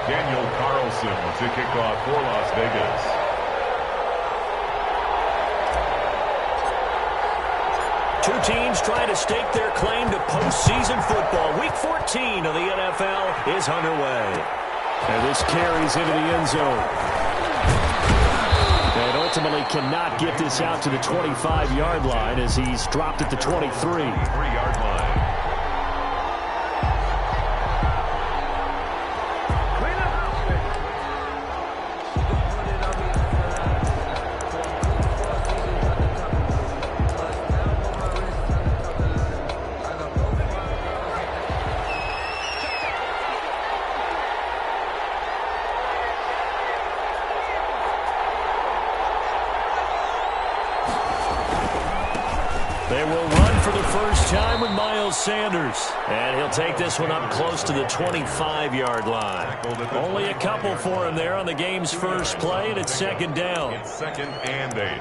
Daniel Carlson to kick off for Las Vegas. Two teams trying to stake their claim to postseason football. Week 14 of the NFL is underway. And this carries into the end zone. And ultimately cannot get this out to the 25-yard line as he's dropped at the 23. 3-yard line. They will run for the first time with Miles Sanders. And he'll take this one up close to the 25-yard line. Only a couple for him there on the game's first play, and it's second down. It's 2nd and 8.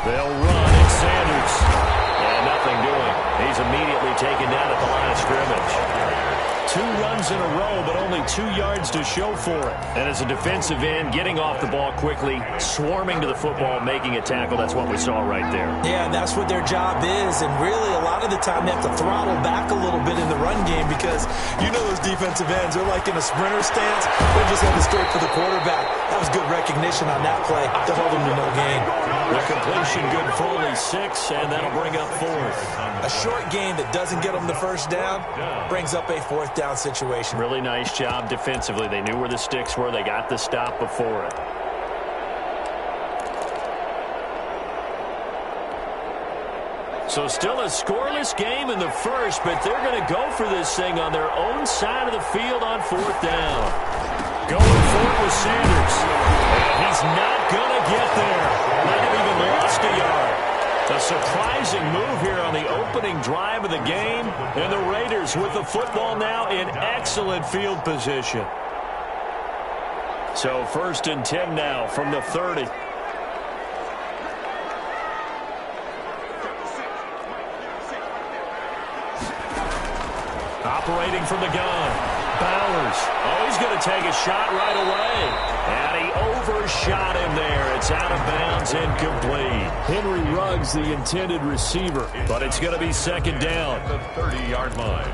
They'll run at Sanders. And nothing doing. He's immediately taken down at the line of scrimmage. 2 runs in a row, but only 2 yards to show for it. And as a defensive end, getting off the ball quickly, swarming to the football, making a tackle, that's what we saw right there. Yeah, that's what their job is. And really, a lot of the time, they have to throttle back a little bit in the run game because you know those defensive ends, they're like in a sprinter stance. They're just heading straight for the quarterback. That was good recognition on that play to hold them to no gain. The completion good for only 6, and that'll bring up 4th. A short gain that doesn't get them the first down brings up a 4th down situation. Really nice job defensively. They knew where the sticks were. They got the stop before it. So still a scoreless game in the first, but they're going to go for this thing on their own side of the field on 4th down. Going for it with Sanders. And he's not going to get there. Might have even lost a yard. A surprising move here on the opening drive of the game. And the Raiders with the football now in excellent field position. So 1st and 10 now from the 30. Operating from the gun. Bowers. Oh, he's going to take a shot right away. And he overshot him there. It's out of bounds, incomplete. Henry Ruggs, the intended receiver. But it's going to be 2nd down. The 30-yard line.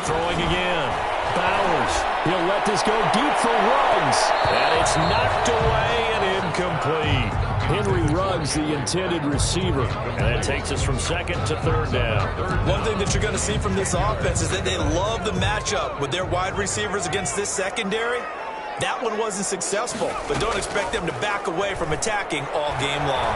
Throwing again. Bowers. He'll let this go deep for Ruggs. And it's knocked away and incomplete. Henry Ruggs, the intended receiver. And that takes us from 2nd to 3rd down. One thing that you're going to see from this offense is that they love the matchup with their wide receivers against this secondary. That one wasn't successful, but don't expect them to back away from attacking all game long.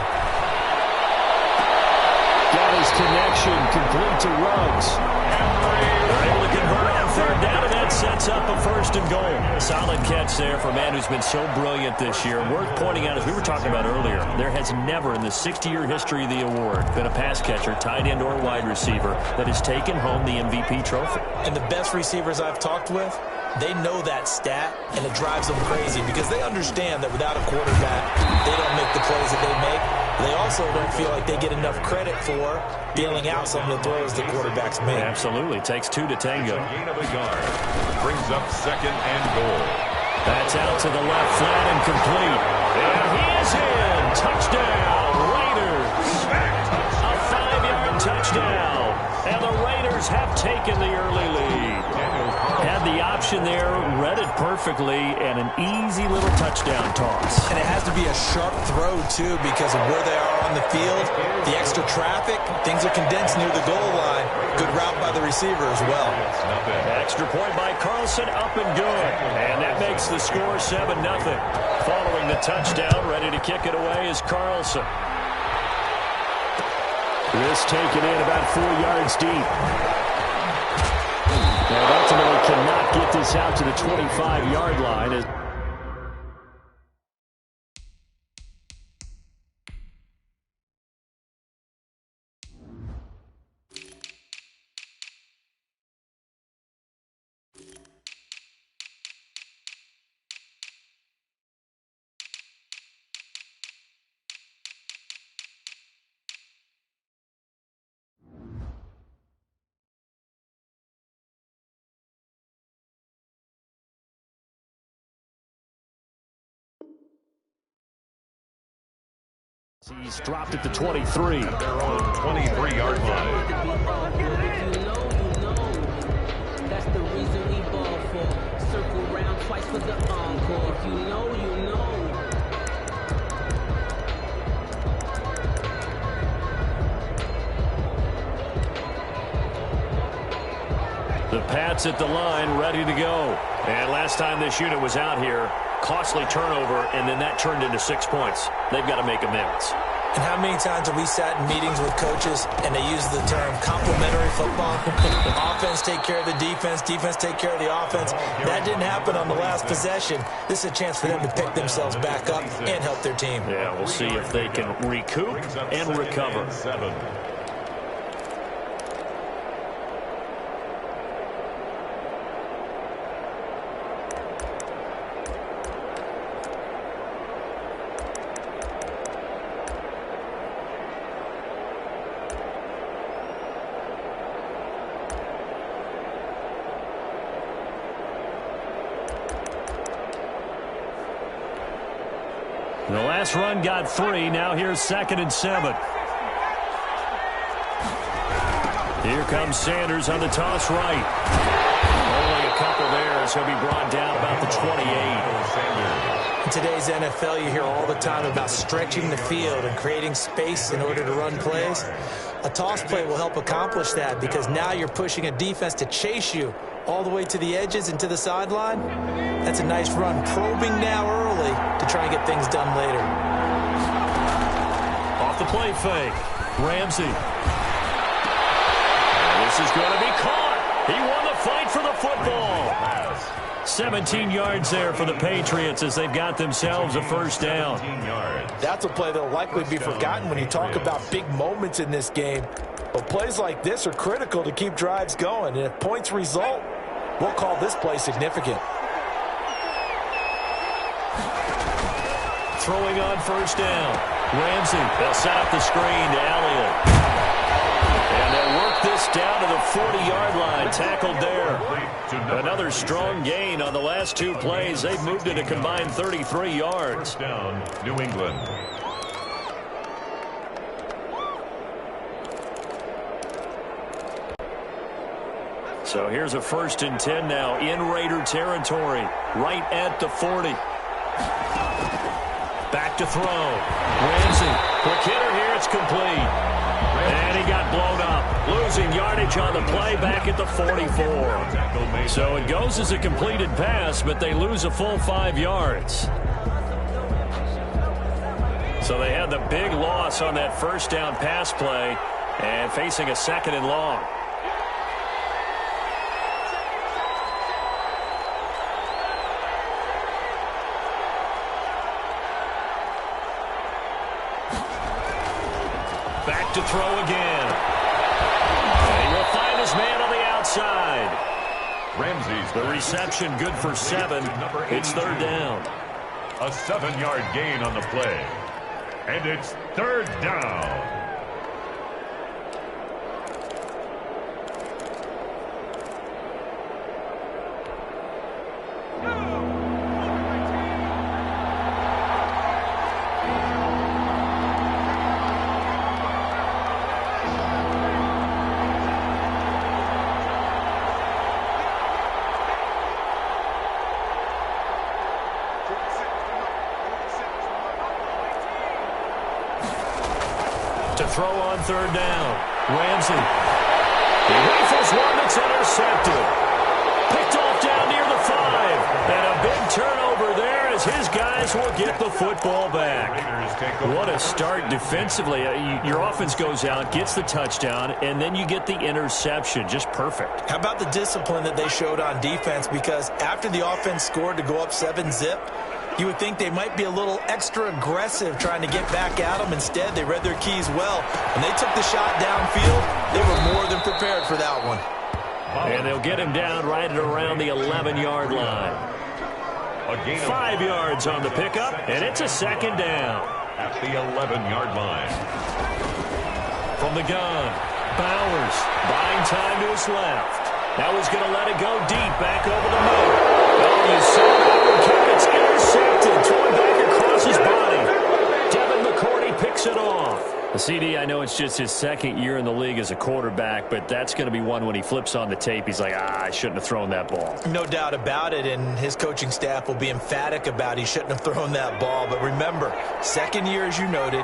Got his connection complete to Ruggs. They're able to convert on 3rd down, and that sets up a 1st and goal. Solid catch there for a man who's been so brilliant this year. Worth pointing out, as we were talking about earlier, there has never in the 60-year history of the award been a pass catcher, tight end, or wide receiver that has taken home the MVP trophy. And the best receivers I've talked with, they know that stat, and it drives them crazy because they understand that without a quarterback, they don't make the plays that they make. They also don't feel like they get enough credit for bailing out some of the throws that quarterbacks make. Absolutely. Takes 2 to tango. Gain of a yard. Brings up 2nd and goal. That's out to the left, flat and complete. And he is in. Touchdown, Raiders. A 5-yard touchdown. And the Raiders have taken the early lead. Had the option there, read it perfectly, and an easy little touchdown toss. And it has to be a sharp throw, too, because of where they are on the field. The extra traffic, things are condensed near the goal line. Good route by the receiver as well. Extra point by Carlson, up and good. And that makes the score 7-0. Following the touchdown, ready to kick it away is Carlson. This taken in about 4 yards deep. And ultimately cannot get this out to the 25-yard line. He's dropped it to 23. At their own 23-yard line. That's the reason we ball for. Circle round twice for the encore. If you know, you know. The Pats at the line, ready to go. And last time this unit was out here, costly turnover, and then that turned into 6 points. They've got to make amends. And how many times have we sat in meetings with coaches and they use the term complementary football? Offense take care of the defense, defense take care of the offense. That didn't happen on the last possession. This is a chance for them to pick themselves back up and help their team. Yeah, we'll see if they can recoup and recover. The last run got 3. Now here's 2nd and 7. Here comes Sanders on the toss right. Only a couple there as he'll be brought down about the 28. In today's NFL, you hear all the time about stretching the field and creating space in order to run plays. A toss play will help accomplish that because now you're pushing a defense to chase you all the way to the edges and to the sideline. That's a nice run, probing now early to try and get things done later. Off the play fake. Ramsey. This is going to be caught. He won the fight for the football. 17 yards there for the Patriots as they've got themselves a first down. That's a play that will likely be forgotten when you talk about big moments in this game. But plays like this are critical to keep drives going. And if points result, we'll call this play significant. Throwing on first down. Ramsey. They'll set up the screen to Elliott. And they'll work this down to the 40-yard line. Tackled there. Another strong gain on the last 2 plays. They've moved it a combined 33 yards. First down, New England. So here's a 1st and 10 now in Raider territory. Right at the 40. Back to throw. Ramsey. Quick hitter here. It's complete. And he got blown up. Losing yardage on the play back at the 44. So it goes as a completed pass, but they lose a full 5 yards. So they had the big loss on that first down pass play and facing a 2nd and long. Back to throw again. And he will find his man on the outside. Ramsey's The reception good for 7. It's 3rd down. A 7-yard gain on the play. And it's 3rd down. To throw on 3rd down. Ramsey. He rifles one that's intercepted. Picked off down near the 5. And a big turnover there as his guys will get the football back. What a start defensively. Your offense goes out, gets the touchdown, and then you get the interception. Just perfect. How about the discipline that they showed on defense? Because after the offense scored to go up 7-zip, you would think they might be a little extra aggressive trying to get back at them. Instead, they read their keys well. When they took the shot downfield, they were more than prepared for that one. And they'll get him down right at around the 11-yard line. 5 yards on the pickup, and it's a 2nd down. At the 11-yard line. From the gun, Bowers buying time to his left. Now he's going to let it go deep back over the middle. Oh, you saw that one, Ken. It's intercepted. Throwing back across his body. Devin McCourty picks it off. The CD, I know it's just his second year in the league as a quarterback, but that's going to be one when he flips on the tape, he's like, I shouldn't have thrown that ball. No doubt about it, and his coaching staff will be emphatic about he shouldn't have thrown that ball. But remember, second year, as you noted,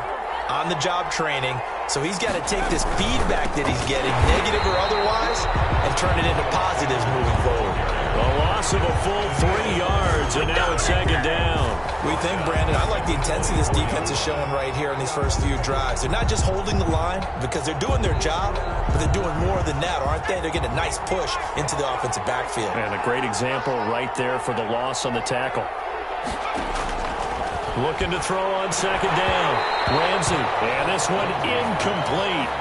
on-the-job training, so he's got to take this feedback that he's getting, negative or otherwise, and turn it into positives moving forward. A loss of a full 3 yards, and now it's second down. We think, Brandon, I like the intensity this defense is showing right here in these first few drives. They're not just holding the line because they're doing their job, but they're doing more than that, aren't they? They're getting a nice push into the offensive backfield. And a great example right there for the loss on the tackle. Looking to throw on second down. Ramsey, and this one incomplete.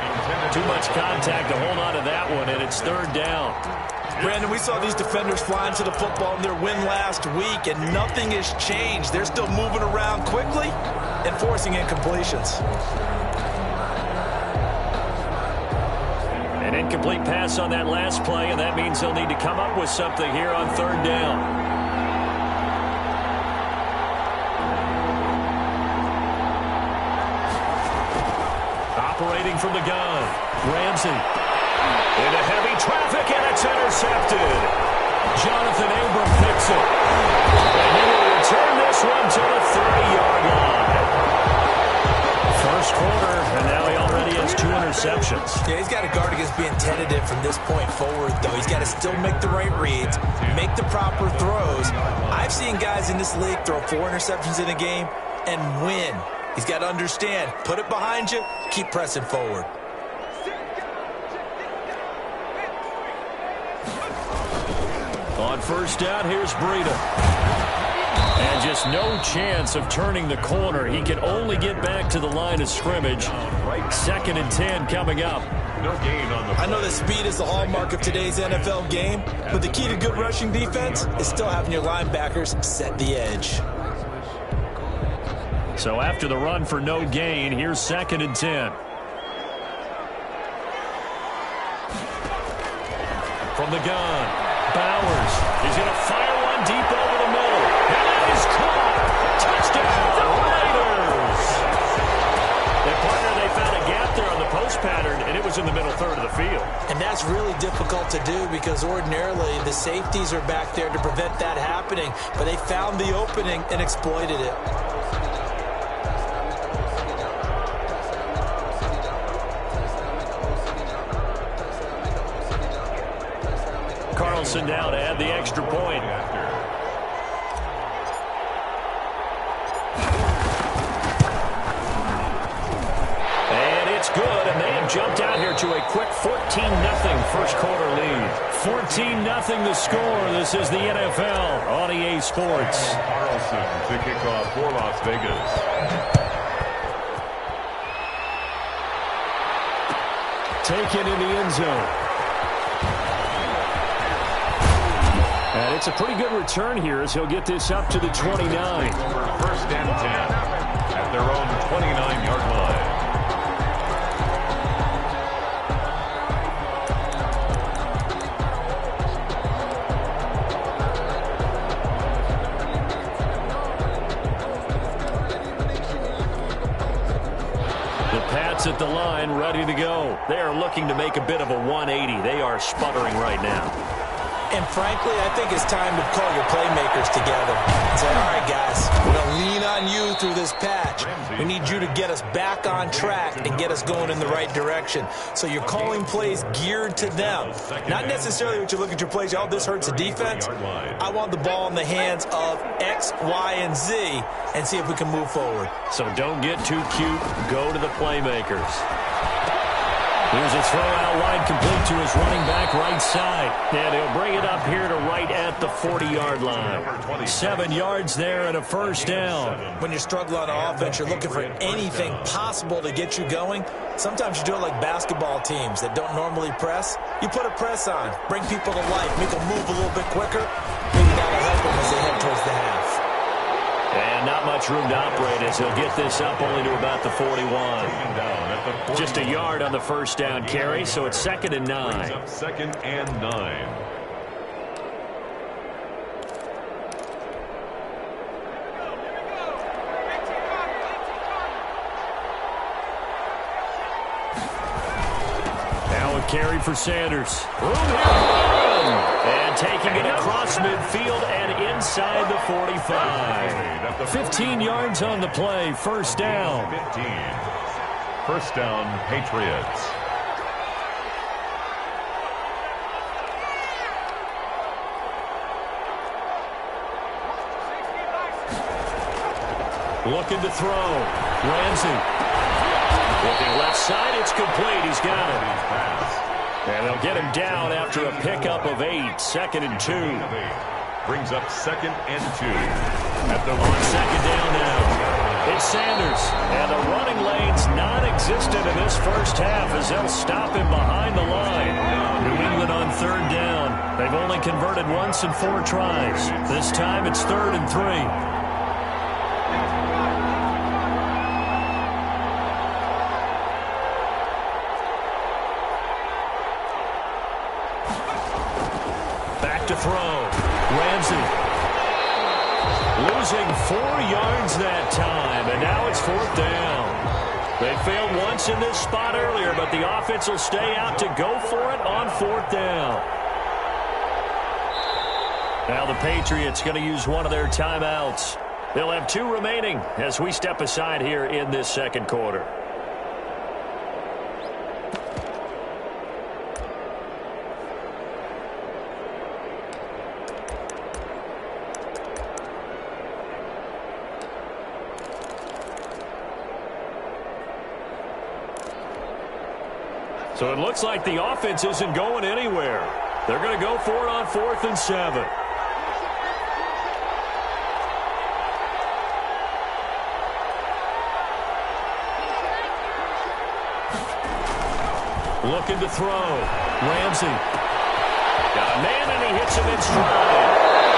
Too much contact to hold on to that one, and it's third down. Brandon, we saw these defenders flying to the football in their win last week, and nothing has changed. They're still moving around quickly and forcing incompletions. An incomplete pass on that last play, and that means they'll need to come up with something here on third down. Operating from the gun, Ramsey. Into heavy traffic, and it's intercepted. Jonathan Abram picks it. And he will return this one to the 30-yard line. First quarter, and now he already has 2 interceptions. Yeah, he's got to guard against being tentative from this point forward, though. He's got to still make the right reads, make the proper throws. I've seen guys in this league throw 4 interceptions in a game and win. He's got to understand, put it behind you, keep pressing forward. On first down, here's Breida. And just no chance of turning the corner. He can only get back to the line of scrimmage. Second and 10 coming up. No gain on the play. I know that speed is the hallmark of today's NFL game, but the key to good rushing defense is still having your linebackers set the edge. So after the run for no gain, here's second and 10. From the gun, Bowers is going to fire one deep over the middle. And that is caught. Touchdown, the Raiders. And partner, they found a gap there on the post pattern, and it was in the middle third of the field. And that's really difficult to do because ordinarily the safeties are back there to prevent that happening, but they found the opening and exploited it. Carlson now to add the extra point. And it's good, and they have jumped out here to a quick 14-0 first quarter lead. 14-0 the score. This is the NFL on EA Sports. Carlson to kick off for Las Vegas. Taken in the end zone. And it's a pretty good return here as he'll get this up to the 29. First and 10 at their own 29-yard line. The Pats at the line, ready to go. They are looking to make a bit of a 180. They are sputtering right now. And frankly, I think it's time to call your playmakers together and say, all right, guys, we're going to lean on you through this patch. We need you to get us back on track and get us going in the right direction. So you're calling plays geared to them. Not necessarily what you look at your plays, oh, this hurts the defense. I want the ball in the hands of X, Y, and Z and see if we can move forward. So don't get too cute. Go to the playmakers. Here's a throw out wide complete to his running back right side. And he'll bring it up here to right at the 40-yard line. 7 yards there and a first down. When you're struggling on offense, you're looking for anything possible to get you going. Sometimes you do it like basketball teams that don't normally press. You put a press on, bring people to life, make them move a little bit quicker. Maybe that'll help them as they head towards the half. And not much room to operate as he'll get this up only to about the 41. Just a yard on the first down carry, so it's second and 9. Second and 9. carry for Sanders. Room here to run. And taking it across midfield and inside the 45. 15 yards on the play. First down. 15. First down, Patriots. Looking to throw. Ramsey. Looking left side. It's complete. He's got it. And they'll get him down after a pickup of 8. Second and 2. Brings up second and 2. At the one. Second down now. It's Sanders. And the running lane's non-existent in this first half as they'll stop him behind the line. New England on third down. They've only converted once in 4 tries. This time it's 3rd and 3. To throw. Ramsey losing 4 yards that time, and now it's 4th down. They failed once in this spot earlier, but the offense will stay out to go for it on 4th down. Now the Patriots going to use one of their timeouts. They'll have 2 remaining as we step aside here in this second quarter. So it looks like the offense isn't going anywhere. They're going to go for it on 4th and 7. Looking to throw. Ramsey. Got a man and he hits him in stride.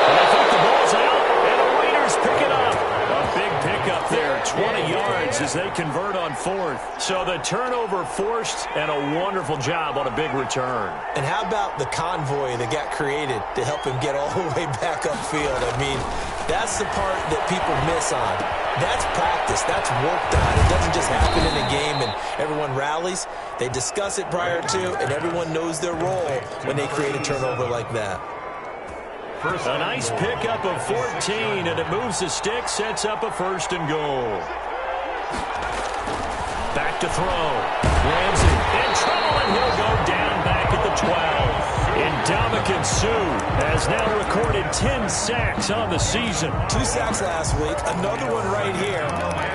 And I think the ball's out. And the Raiders pick it up. A big pickup there. 20 yards as they convert on 4th. So the turnover forced and a wonderful job on a big return. And how about the convoy that got created to help him get all the way back upfield? I mean, that's the part that people miss on. That's practice. That's worked on. It doesn't just happen in a game and everyone rallies. They discuss it prior to, and everyone knows their role when they create a turnover like that. A nice pickup of 14, and it moves the stick, sets up a 1st and goal. Back to throw. Ramsey in trouble, and he'll go down back at the 12. Ndamukong Suh has now recorded 10 sacks on the season. 2 sacks last week, another one right here.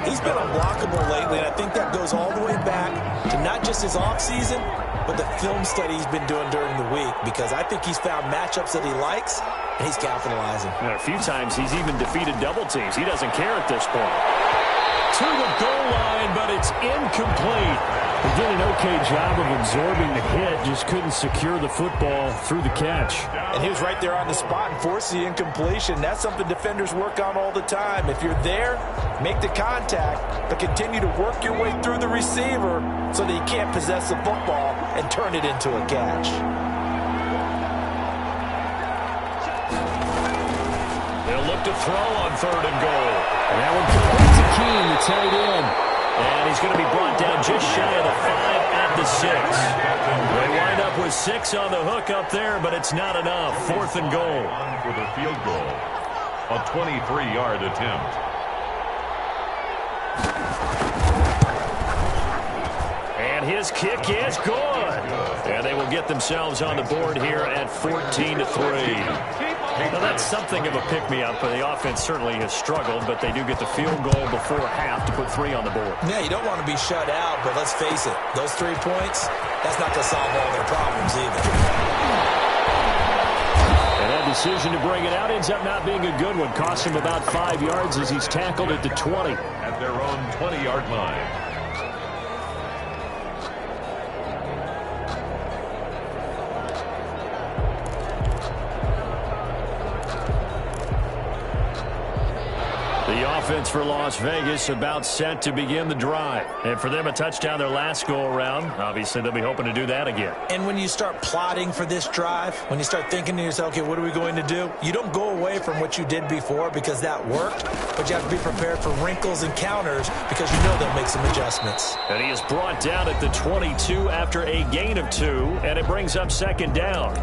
He's been unblockable lately, and I think that goes all the way back to not just his offseason, but the film study he's been doing during the week, because I think he's found matchups that he likes, and he's capitalizing. And a few times he's even defeated double teams. He doesn't care at this point. To the goal line, but it's incomplete. He did an okay job of absorbing the hit, just couldn't secure the football through the catch. And he was right there on the spot and forced the incompletion. That's something defenders work on all the time. If you're there, make the contact, but continue to work your way through the receiver so that he can't possess the football and turn it into a catch. They'll look to throw on 3rd and goal. And that one completes to Keene, the tight end. And he's going to be brought down just shy of the 5 at the 6. They wind up with 6 on the hook up there, but it's not enough. 4th and goal. For the field goal. A 23-yard attempt. And his kick is good. And they will get themselves on the board here at 14-3. Now, that's something of a pick-me-up. The offense certainly has struggled, but they do get the field goal before half to put 3 on the board. Yeah, you don't want to be shut out, but let's face it, those 3 points, that's not going to solve all their problems either. And that decision to bring it out ends up not being a good one. Costs him about 5 yards as he's tackled at the 20. At their own 20-yard line. offense for Las Vegas about set to begin the drive. And for them, a touchdown their last go-around. Obviously, they'll be hoping to do that again. And when you start plotting for this drive, when you start thinking to yourself, okay, what are we going to do? You don't go away from what you did before because that worked, but you have to be prepared for wrinkles and counters because you know they'll make some adjustments. And he is brought down at the 22 after a gain of 2, and it brings up second down.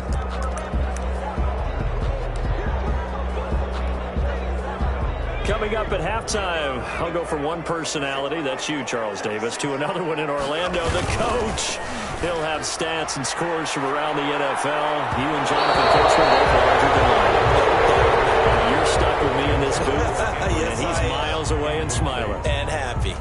Coming up at halftime, I'll go from one personality, that's you, Charles Davis, to another one in Orlando, the coach. He'll have stats and scores from around the NFL. You and Jonathan Coachman both larger than life. You're stuck with me in this booth, Yes, and he's miles away and smiling. And happy.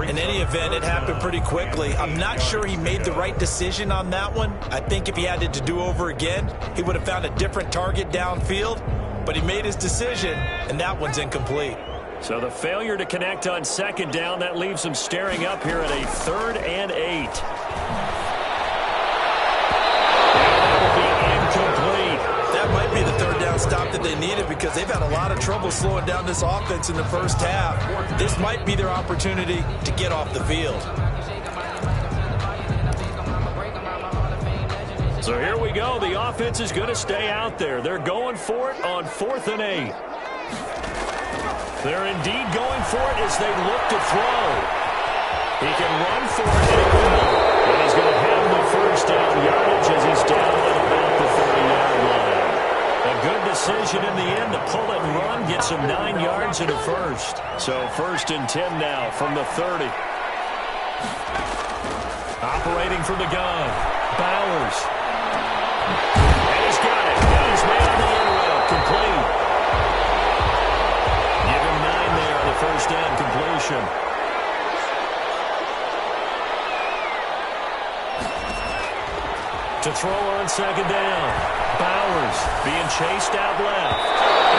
In any event, it happened pretty quickly. I'm not sure he made the right decision on that one. I think if he had it to do over again, he would have found a different target downfield. But he made his decision, and that one's incomplete. So the failure to connect on second down, that leaves him staring up here at a 3rd and 8. That will be incomplete. That might be the third down stop that they needed because they've had a lot of trouble slowing down this offense in the first half. This might be their opportunity to get off the field. So here we go. The offense is going to stay out there. They're going for it on 4th and 8. They're indeed going for it as they look to throw. He can run for it and and he's going to have the first down yardage as he's down at about the 30-yard line. A good decision in the end to pull it and run, get some 9 yards and a first. So 1st and 10 now from the 30. Operating from the gun, Bowers. And he's got it. Got his man on the end route. Complete. Give him 9 there on the first down completion. To throw on second down. Bowers being chased out left.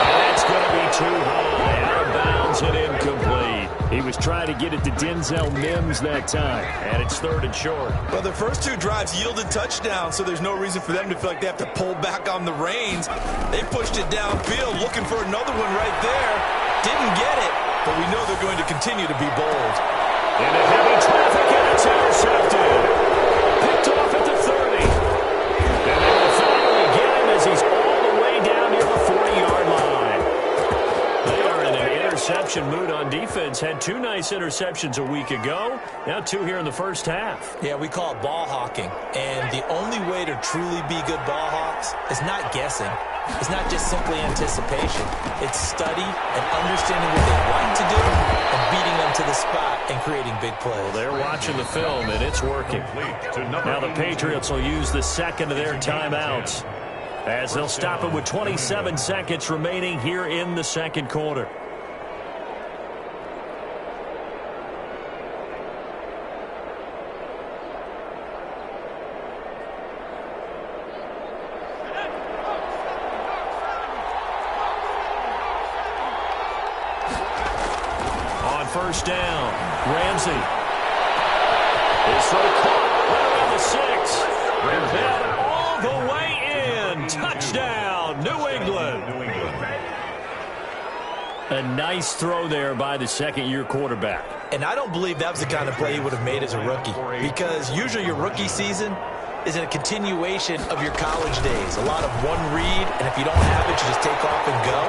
And it's going to be too high. Out of bounds and incomplete. He was trying to get it to Denzel Mims that time. And it's 3rd and short. Well, the first 2 drives yielded touchdowns, so there's no reason for them to feel like they have to pull back on the reins. They pushed it downfield, looking for another one right there. Didn't get it, but we know they're going to continue to be bold. Into heavy traffic, and it's intercepted. Picked off at the 30. And they will finally get him as he's all the way down near the 40-yard line. They are in an interception mood on defense. Had 2 nice interceptions a week ago. Now 2 here in the first half. Yeah, we call it ball hawking. And the only way to truly be good ball hawks is not guessing. It's not just simply anticipation. It's study and understanding what they want to do and beating them to the spot and creating big plays. Well, they're watching the film, and it's working. Now the Patriots will use the second of their timeouts as they'll stop it with 27 seconds remaining here in the second quarter. First down, Ramsey. His throw caught right around the 6. And then all the way in. Touchdown, New England. A nice throw there by the second-year quarterback. And I don't believe that was the kind of play he would have made as a rookie, because usually your rookie season is a continuation of your college days. A lot of one read, and if you don't have it, you just take off and go.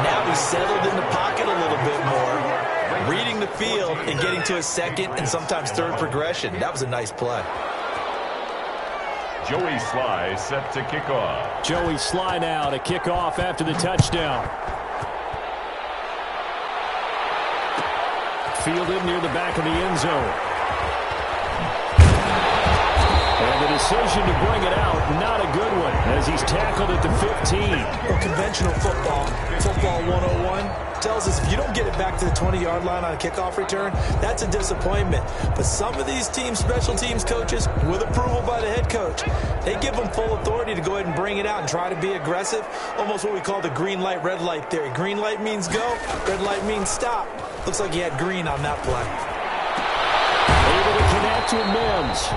Now he's settled in the pocket a little bit more, reading the field and getting to his second and sometimes third progression. That was a nice play. Joey Sly set to kick off. Joey Sly now to kick off after the touchdown. Fielded near the back of the end zone. And the decision to bring it out, not a good one, as he's tackled at the 15. Well, conventional football 101, tells us if you don't get it back to the 20-yard line on a kickoff return, that's a disappointment. But some of these teams, special teams coaches, with approval by the head coach, they give them full authority to go ahead and bring it out and try to be aggressive, almost what we call the green light, red light theory. Green light means go, red light means stop. Looks like he had green on that play. Able to connect with Mims.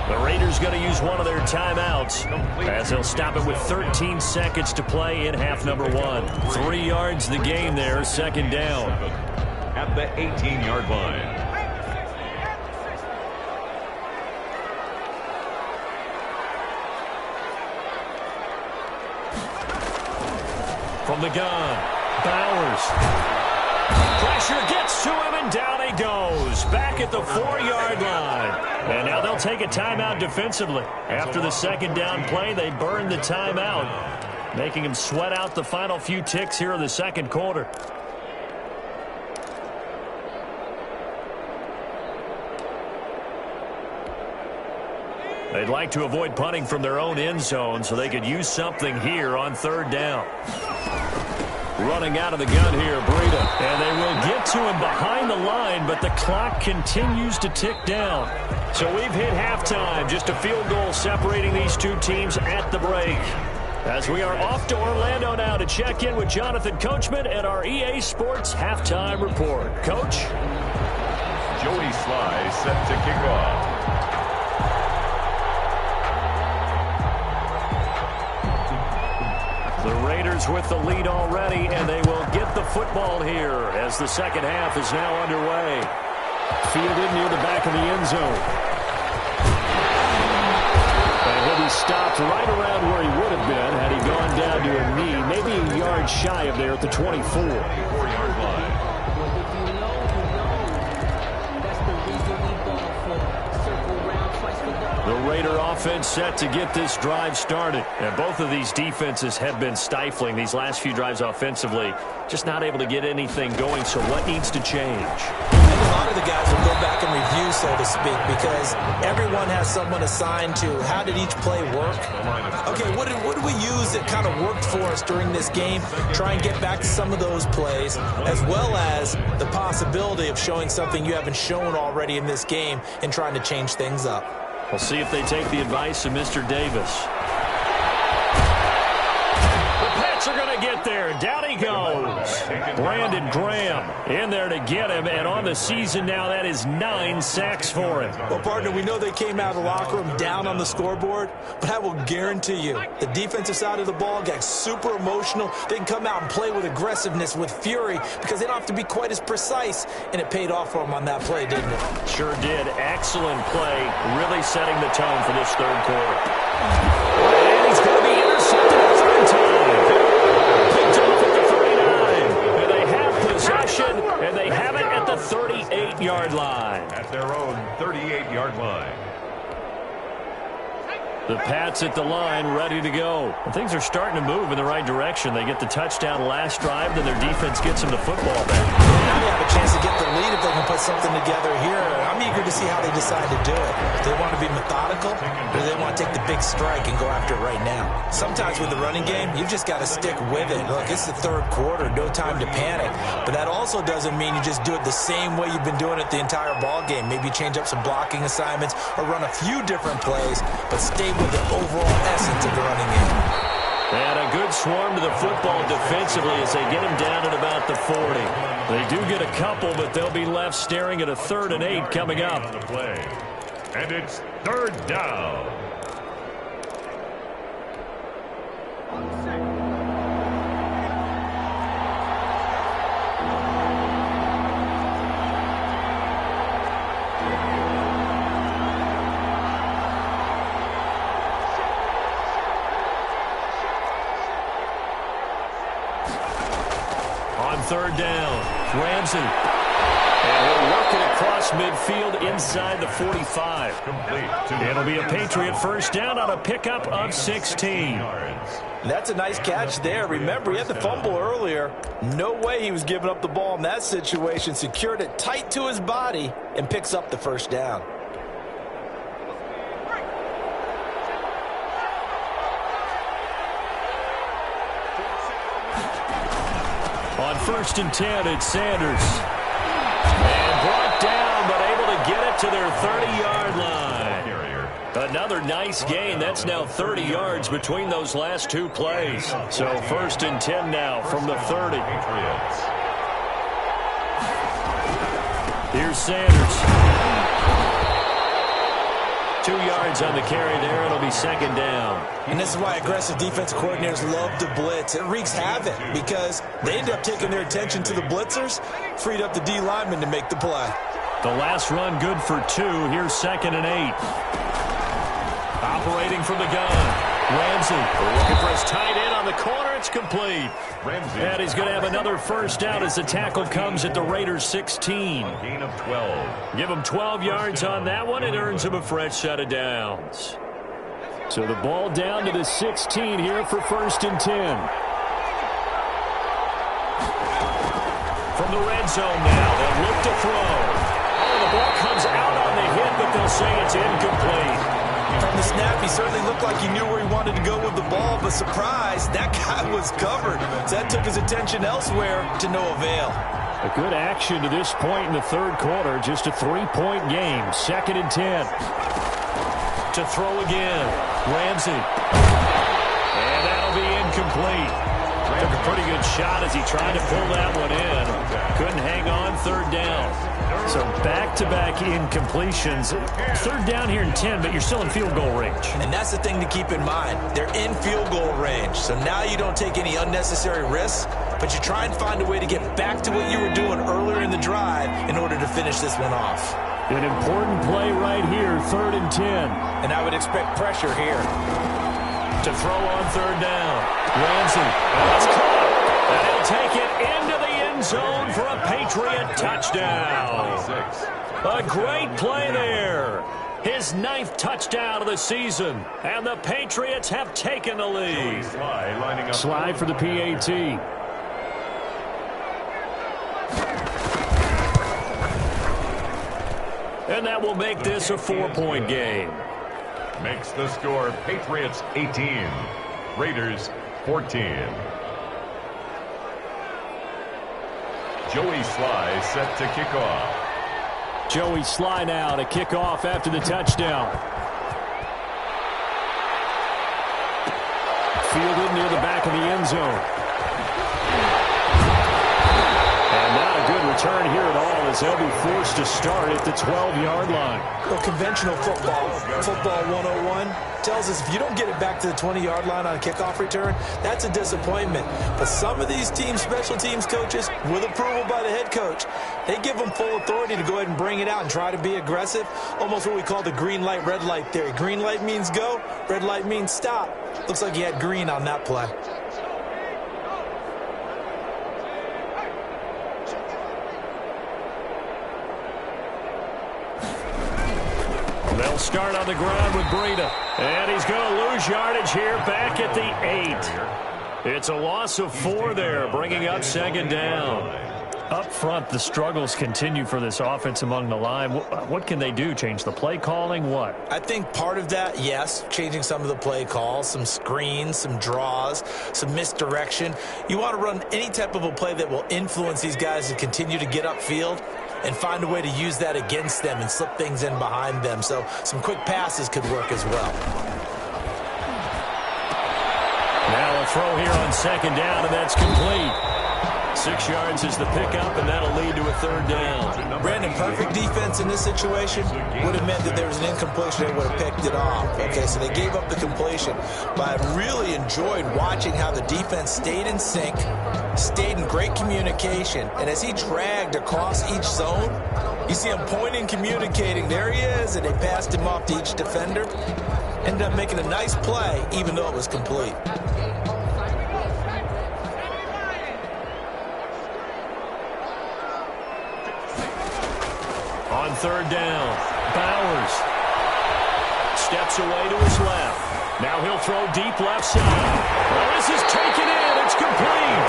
The Raiders going to use one of their timeouts as they'll stop it with 13 seconds to play in half number 1. 3 yards the game there, second down. At the 18-yard line. From the gun, Bowers. Pressure gets to him, and down he goes. Back at the 4-yard line. And now they'll take a timeout defensively. After the second down play, they burn the timeout, making him sweat out the final few ticks here in the second quarter. They'd like to avoid punting from their own end zone so they could use something here on third down. Running out of the gun here, Breida. And they will get to him behind the line, but the clock continues to tick down. So we've hit halftime. Just a field goal separating these two teams at the break. As we are off to Orlando now to check in with Jonathan Coachman at our EA Sports Halftime Report. Coach? Joey Sly set to kick off. The Raiders with the lead already, and they will get the football here as the second half is now underway. Fielded near the back of the end zone. And he'll be stopped right around where he would have been had he gone down to a knee, maybe a yard shy of there at the 24. 4-yard line. The Raider offense set to get this drive started. And both of these defenses have been stifling these last few drives offensively. Just not able to get anything going, so what needs to change? And a lot of the guys will go back and review, so to speak, because everyone has someone assigned to how did each play work. Okay, what did we use that kind of worked for us during this game? Try and get back to some of those plays, as well as the possibility of showing something you haven't shown already in this game and trying to change things up. We'll see if they take the advice of Mr. Davis. The Pats are going to get there. Down he goes. Brandon Graham in there to get him, and on the season now, that is 9 sacks for him. Well, partner, we know they came out of the locker room down on the scoreboard, but I will guarantee you the defensive side of the ball got super emotional. They can come out and play with aggressiveness, with fury, because they don't have to be quite as precise, and it paid off for them on that play, didn't it? Sure did. Excellent play, really setting the tone for this third quarter. And he's going to be intercepted a third time. Picked off at the 39. And they have possession, and they have it at the 38-yard line. At their own 38-yard line. The Pats at the line, ready to go. And things are starting to move in the right direction. They get the touchdown last drive, then their defense gets them the football back. Now they have a chance to get the lead if they can put something together here. I'm eager to see how they decide to do it. Do they want to be methodical, or do they want to take the big strike and go after it right now? Sometimes with the running game, you've just got to stick with it. Look, it's the third quarter, no time to panic. But that also doesn't mean you just do it the same way you've been doing it the entire ball game. Maybe change up some blocking assignments or run a few different plays, but stay with the overall essence of the running game. And a good swarm to the football defensively as they get him down at about the 40. They do get a couple, but they'll be left staring at a 3rd and 8 coming up. On the play. And it's third down. Third down, Ramsey. And he'll work it across midfield inside the 45. Complete. It'll be a Patriot first down on a pickup of 16. That's a nice catch there. Remember, he had the fumble earlier. No way he was giving up the ball in that situation. Secured it tight to his body and picks up the first down. On 1st and 10, it's Sanders. And brought down, but able to get it to their 30-yard line. Another nice gain. That's now 30 yards between those last two plays. So 1st and 10 now from the 30. Here's Sanders. 2 yards on the carry there. It'll be second down. And this is why aggressive defense coordinators love to blitz. It wreaks havoc because they end up taking their attention to the blitzers, freed up the D lineman to make the play. The last run good for 2. Here's 2nd and 8. Operating from the gun. Ramsey looking for his tight end on the corner. It's complete. Ramsey. And he's going to have another first down as the tackle comes at the Raiders' 16. Gain of 12. Give him 12 yards on that one. It earns him a fresh set of downs. So the ball down to the 16 here for 1st and 10. From the red zone now, they'll look to throw. Oh, the ball comes out on the hit, but they'll say it's incomplete. From the snap, he certainly looked like he knew where he wanted to go with the ball, but surprise, that guy was covered. So that took his attention elsewhere to no avail. A good action to this point in the 3rd quarter. Just a 3-point game. 2nd and 10. To throw again. Ramsey. And that'll be incomplete. Took a pretty good shot as he tried to pull that one in. Couldn't hang on. 3rd down. So back-to-back incompletions. 3rd down here in 10, but you're still in field goal range. And that's the thing to keep in mind. They're in field goal range. So now you don't take any unnecessary risks, but you try and find a way to get back to what you were doing earlier in the drive in order to finish this one off. An important play right here, 3rd and 10. And I would expect pressure here. To throw on 3rd down. Ramsey. That's caught. And he'll take it into the end zone for a Patriot touchdown. A great play there. His 9th touchdown of the season. And the Patriots have taken the lead. Slide for the PAT. And that will make this a 4-point game. Makes the score Patriots 18, Raiders 14. Joey Sly set to kick off. Joey Sly now to kick off after the touchdown. Fielded near the back of the end zone. And not a good return here at all as they'll be forced to start at the 12-yard line. Well, conventional football 101, tells us if you don't get it back to the 20-yard line on a kickoff return, that's a disappointment. But some of these teams, special teams coaches, with approval by the head coach, they give them full authority to go ahead and bring it out and try to be aggressive, almost what we call the green light, red light theory. Green light means go, red light means stop. Looks like he had green on that play. They'll start on the ground with Breida. And he's going to lose yardage here back at the 8. It's a loss of 4 there, bringing up 2nd down. Up front, the struggles continue for this offense among the line. What can they do? Change the play calling? What? I think part of that, yes, changing some of the play calls, some screens, some draws, some misdirection. You want to run any type of a play that will influence these guys to continue to get upfield and find a way to use that against them and slip things in behind them. So some quick passes could work as well. Now a throw here on 2nd down, and that's complete. 6 yards is the pickup, and that'll lead to a 3rd down. Brandon, perfect defense in this situation would have meant that there was an incompletion. They would have picked it off. Okay, so they gave up the completion. But I really enjoyed watching how the defense stayed in sync, stayed in great communication. And as he dragged across each zone, you see him pointing, communicating. There he is, and they passed him off to each defender. Ended up making a nice play, even though it was complete. On 3rd down, Bowers steps away to his left. Now he'll throw deep left side. Well, this is taken in. It's complete.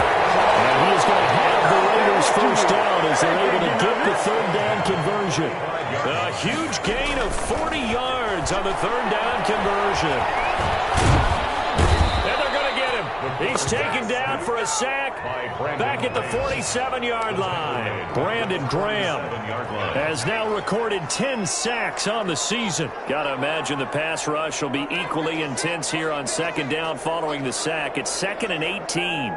And he is going to have the Raiders first down as they're able to get the 3rd down conversion. A huge gain of 40 yards on the 3rd down conversion. And they're going to get him. He's taken down for a sack back at the 47-yard line. Brandon Graham has now recorded 10 sacks on the season. Got to imagine the pass rush will be equally intense here on 2nd down following the sack. It's 2nd and 18.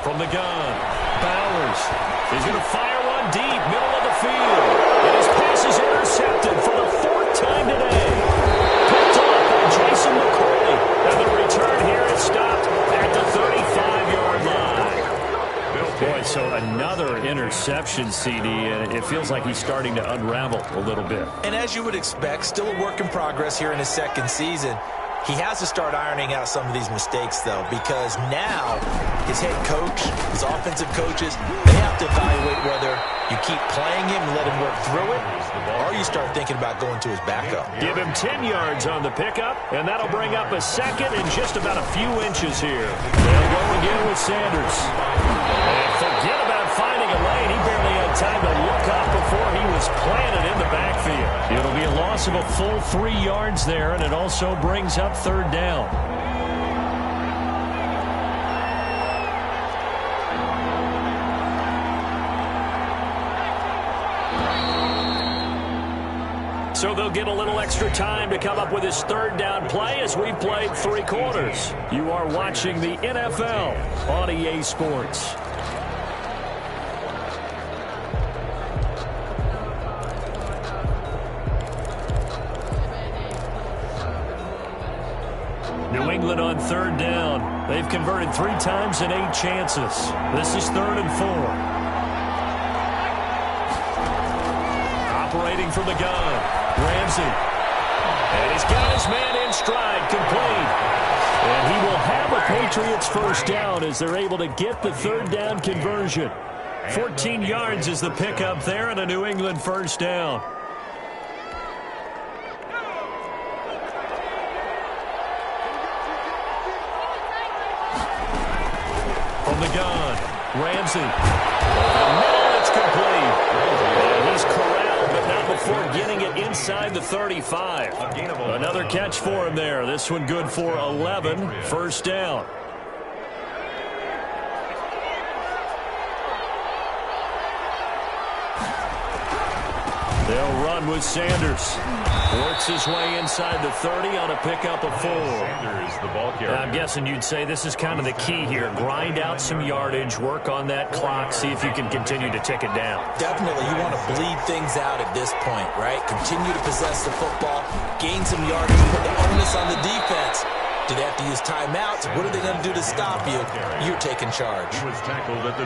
From the gun, Bowers is going to fire one deep field. And his pass is intercepted for the 4th time today. Picked off by Jason McCourty. And the return here is stopped at the 35-yard line. Boy, so another interception, CD, and it feels like he's starting to unravel a little bit. And as you would expect, still a work in progress here in his 2nd season. He has to start ironing out some of these mistakes, though, because now his head coach, his offensive coaches, they have to evaluate whether you keep playing him and let him work through it, or you start thinking about going to his backup. Give him 10 yards on the pickup, and that'll bring up a 2nd and just about a few inches here. They'll go again with Sanders. And forget about finding a lane. He barely had time to look up before he was planted in the backfield. It'll be a loss of a full 3 yards there, and it also brings up 3rd down. So they'll get a little extra time to come up with his 3rd down play as we've played 3 quarters. You are watching the NFL on EA Sports. New England on 3rd down. They've converted 3 times in 8 chances. This is 3rd and 4. Operating from the gun, Ramsey. And he's got his man in stride, complete. And he will have a Patriots 1st down as they're able to get the 3rd down conversion. 14 yards is the pickup there and a New England 1st down. From the gun, Ramsey. No, it's complete. And he's corralled, but not before getting it inside the 35. Another catch for him there. This one good for 11. 1st down. They'll run with Sanders. Works his way inside the 30 on a pickup of 4. I'm guessing you'd say this is kind of the key here. Grind out some yardage, work on that clock, see if you can continue to tick it down. Definitely, you want to bleed things out at this point, right? Continue to possess the football, gain some yardage, put the onus on the defense. Do they have to use timeouts? What are they going to do to stop you? You're taking charge.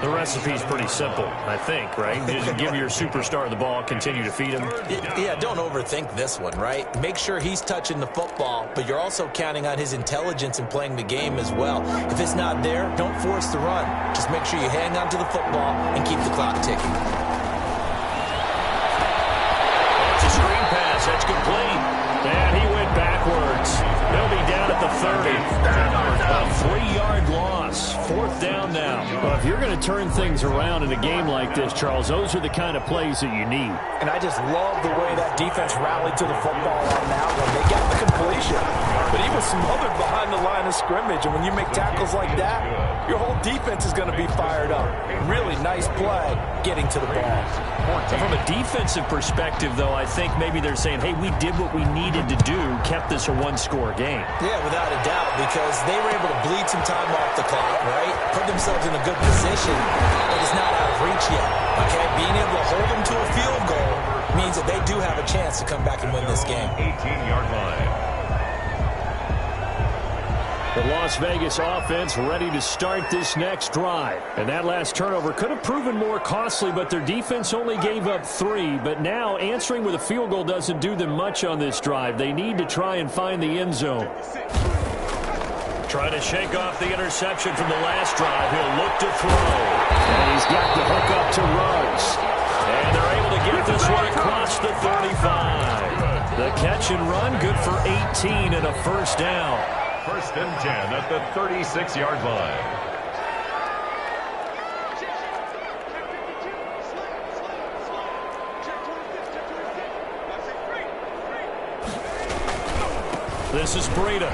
The recipe's pretty simple, I think, right? Just give your superstar the ball, continue to feed him. Yeah, don't overthink this one, right? Make sure he's touching the football, but you're also counting on his intelligence in playing the game as well. If it's not there, don't force the run. Just make sure you hang on to the football and keep the clock ticking. It's a screen pass. That's complete. And he went backwards. They'll be down at the 30. A 3-yard loss. 4th down now. Well, if you're going to turn things around in a game like this, Charles, those are the kind of plays that you need. And I just love the way that defense rallied to the football on that one. They got the completion, but he was smothered behind the line of scrimmage. And when you make tackles like that, your whole defense is going to be fired up. Really nice play getting to the ball. So from a defensive perspective, though, I think maybe they're saying, hey, we did what we needed to do, kept this a 1-score game. Yeah, without a doubt, because they were able to bleed some time off the clock, right? Put themselves in a good position, but it's not out of reach yet, okay? Being able to hold them to a field goal means that they do have a chance to come back and win this game. 18-yard line. The Las Vegas offense ready to start this next drive. And that last turnover could have proven more costly, but their defense only gave up 3. But now answering with a field goal doesn't do them much on this drive. They need to try and find the end zone. Trying to shake off the interception from the last drive. He'll look to throw. And he's got the hook up to Ruggs. And they're able to get this one across the 35. The catch and run good for 18 and a 1st down. 1st and 10 at the 36-yard line. This is Breida.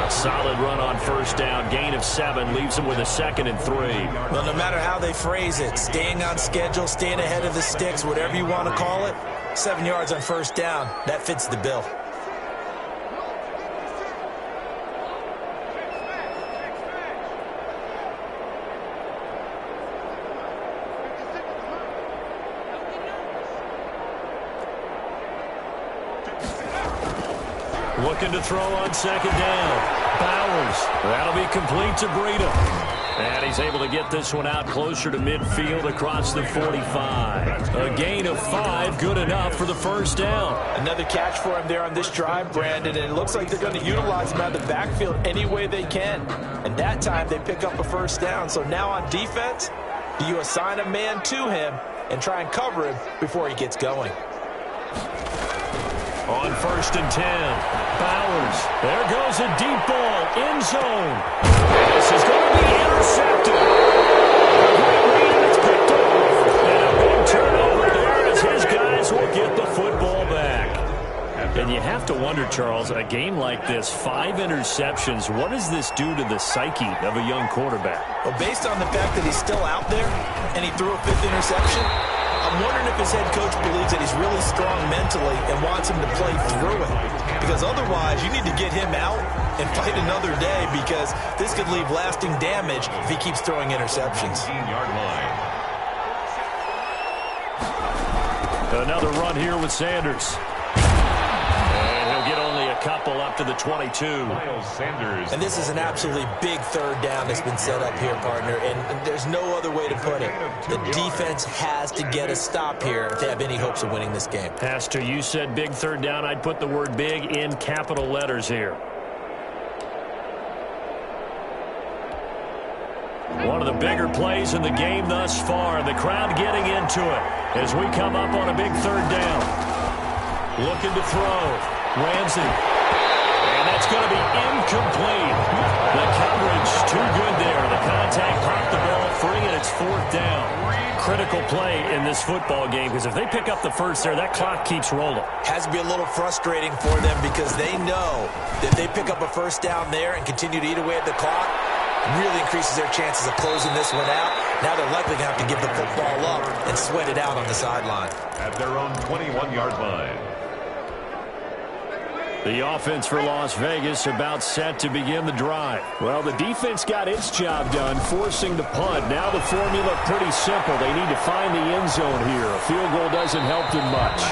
Solid run on 1st down. Gain of 7 leaves him with a 2nd and 3. Well, no matter how they phrase it, staying on schedule, staying ahead of the sticks, whatever you want to call it, 7 yards on 1st down, that fits the bill. Looking to throw on second down. Bowers. That'll be complete to Breida. And he's able to get this one out closer to midfield across the 45. A gain of 5, good enough for the first down. Another catch for him there on this drive, Brandon, and it looks like they're going to utilize him out of the backfield any way they can. And that time they pick up a first down. So now on defense, do you assign a man to him and try and cover him before he gets going? On first and 10, Bowers. There goes a deep ball, end zone. And this is going to be intercepted. A great read, and it's picked off. And a big turnover there as his guys will get the football back. And you have to wonder, Charles, a game like this, 5 interceptions, what does this do to the psyche of a young quarterback? Well, based on the fact that he's still out there and he threw a 5th interception, I'm wondering if his head coach believes that he's really strong mentally and wants him to play through it. Because otherwise, you need to get him out and fight another day, because this could leave lasting damage if he keeps throwing interceptions. Another run here with Sanders. Get only a couple up to the 22. And this is an absolutely big third down that's been set up here, partner, and there's no other way to put it. The defense has to get a stop here if they have any hopes of winning this game. Pastor, you said big third down. I'd put the word big in capital letters here. One of the bigger plays in the game thus far. The crowd getting into it as we come up on a big third down. Looking to throw. Ramsey. And that's going to be incomplete. The coverage too good there. The contact popped the ball free, and it's 4th down. Critical play in this football game, because if they pick up the first there, that clock keeps rolling. Has to be a little frustrating for them, because they know that if they pick up a first down there and continue to eat away at the clock, really increases their chances of closing this one out. Now they're likely going to have to give the football up and sweat it out on the sideline. At their own 21-yard line. The offense for Las Vegas about set to begin the drive. Well, the defense got its job done, forcing the punt. Now the formula pretty simple. They need to find the end zone here. A field goal doesn't help them much.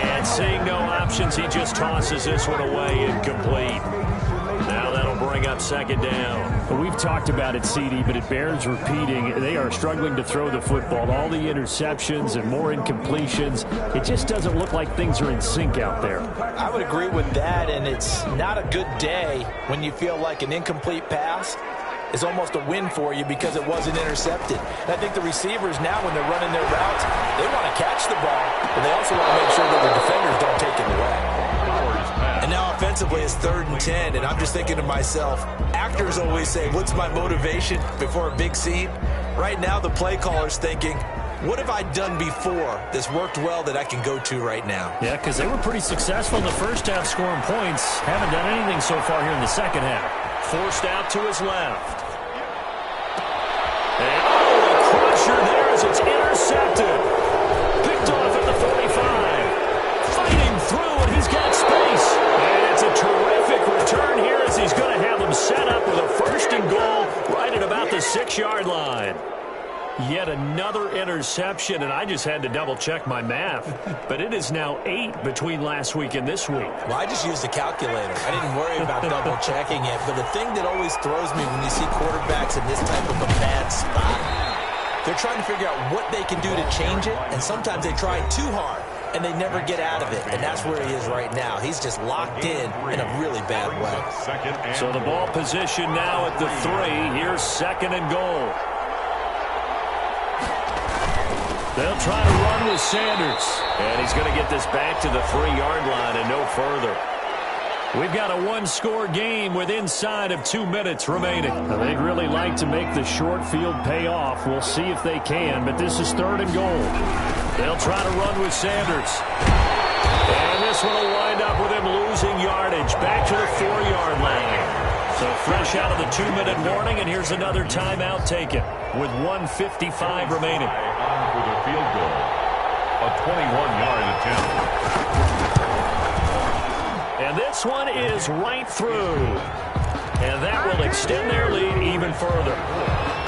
And seeing no options, he just tosses this one away, incomplete. Now that'll bring up second down. Well, we've talked about it, CD, but it bears repeating. They are struggling to throw the football. All the interceptions and more incompletions. It just doesn't look like things are in sync out there. I would agree with that, and it's not a good day when you feel like an incomplete pass is almost a win for you because it wasn't intercepted. And I think the receivers now, when they're running their routes, they want to catch the ball, but they also want to make sure that the defenders don't take it away. And now offensively it's 3rd and 10, and I'm just thinking to myself, actors always say, what's my motivation before a big scene? Right now the play caller's thinking, what have I done before that's worked well that I can go to right now? Yeah, because they were pretty successful in the first half scoring points. Haven't done anything so far here in the second half. Forced out to his left. And a crusher there as it's intercepted. Picked off at the 45. Fighting through, and he's got space. And it's a terrific return here as he's going to have them set up with a 1st and goal right at about the 6-yard line. Yet another interception, and I just had to double-check my math. But it is now 8 between last week and this week. Well, I just used a calculator. I didn't worry about double-checking it. But the thing that always throws me when you see quarterbacks in this type of a bad spot, they're trying to figure out what they can do to change it, and sometimes they try too hard, and they never get out of it. And that's where he is right now. He's just locked in a really bad way. So the ball position now at the 3. Here's 2nd and goal. They'll try to run with Sanders. And he's going to get this back to the 3-yard line and no further. We've got a 1-score game with inside of 2 minutes remaining. Now, they'd really like to make the short field pay off. We'll see if they can, but this is 3rd and goal. They'll try to run with Sanders. And this one will wind up with him losing yardage back to the 4-yard line. So fresh out of the 2-minute warning, and here's another timeout taken with 1:55 remaining. For the field goal, a 21-yard attempt. And this one is right through. And that will extend their lead even further.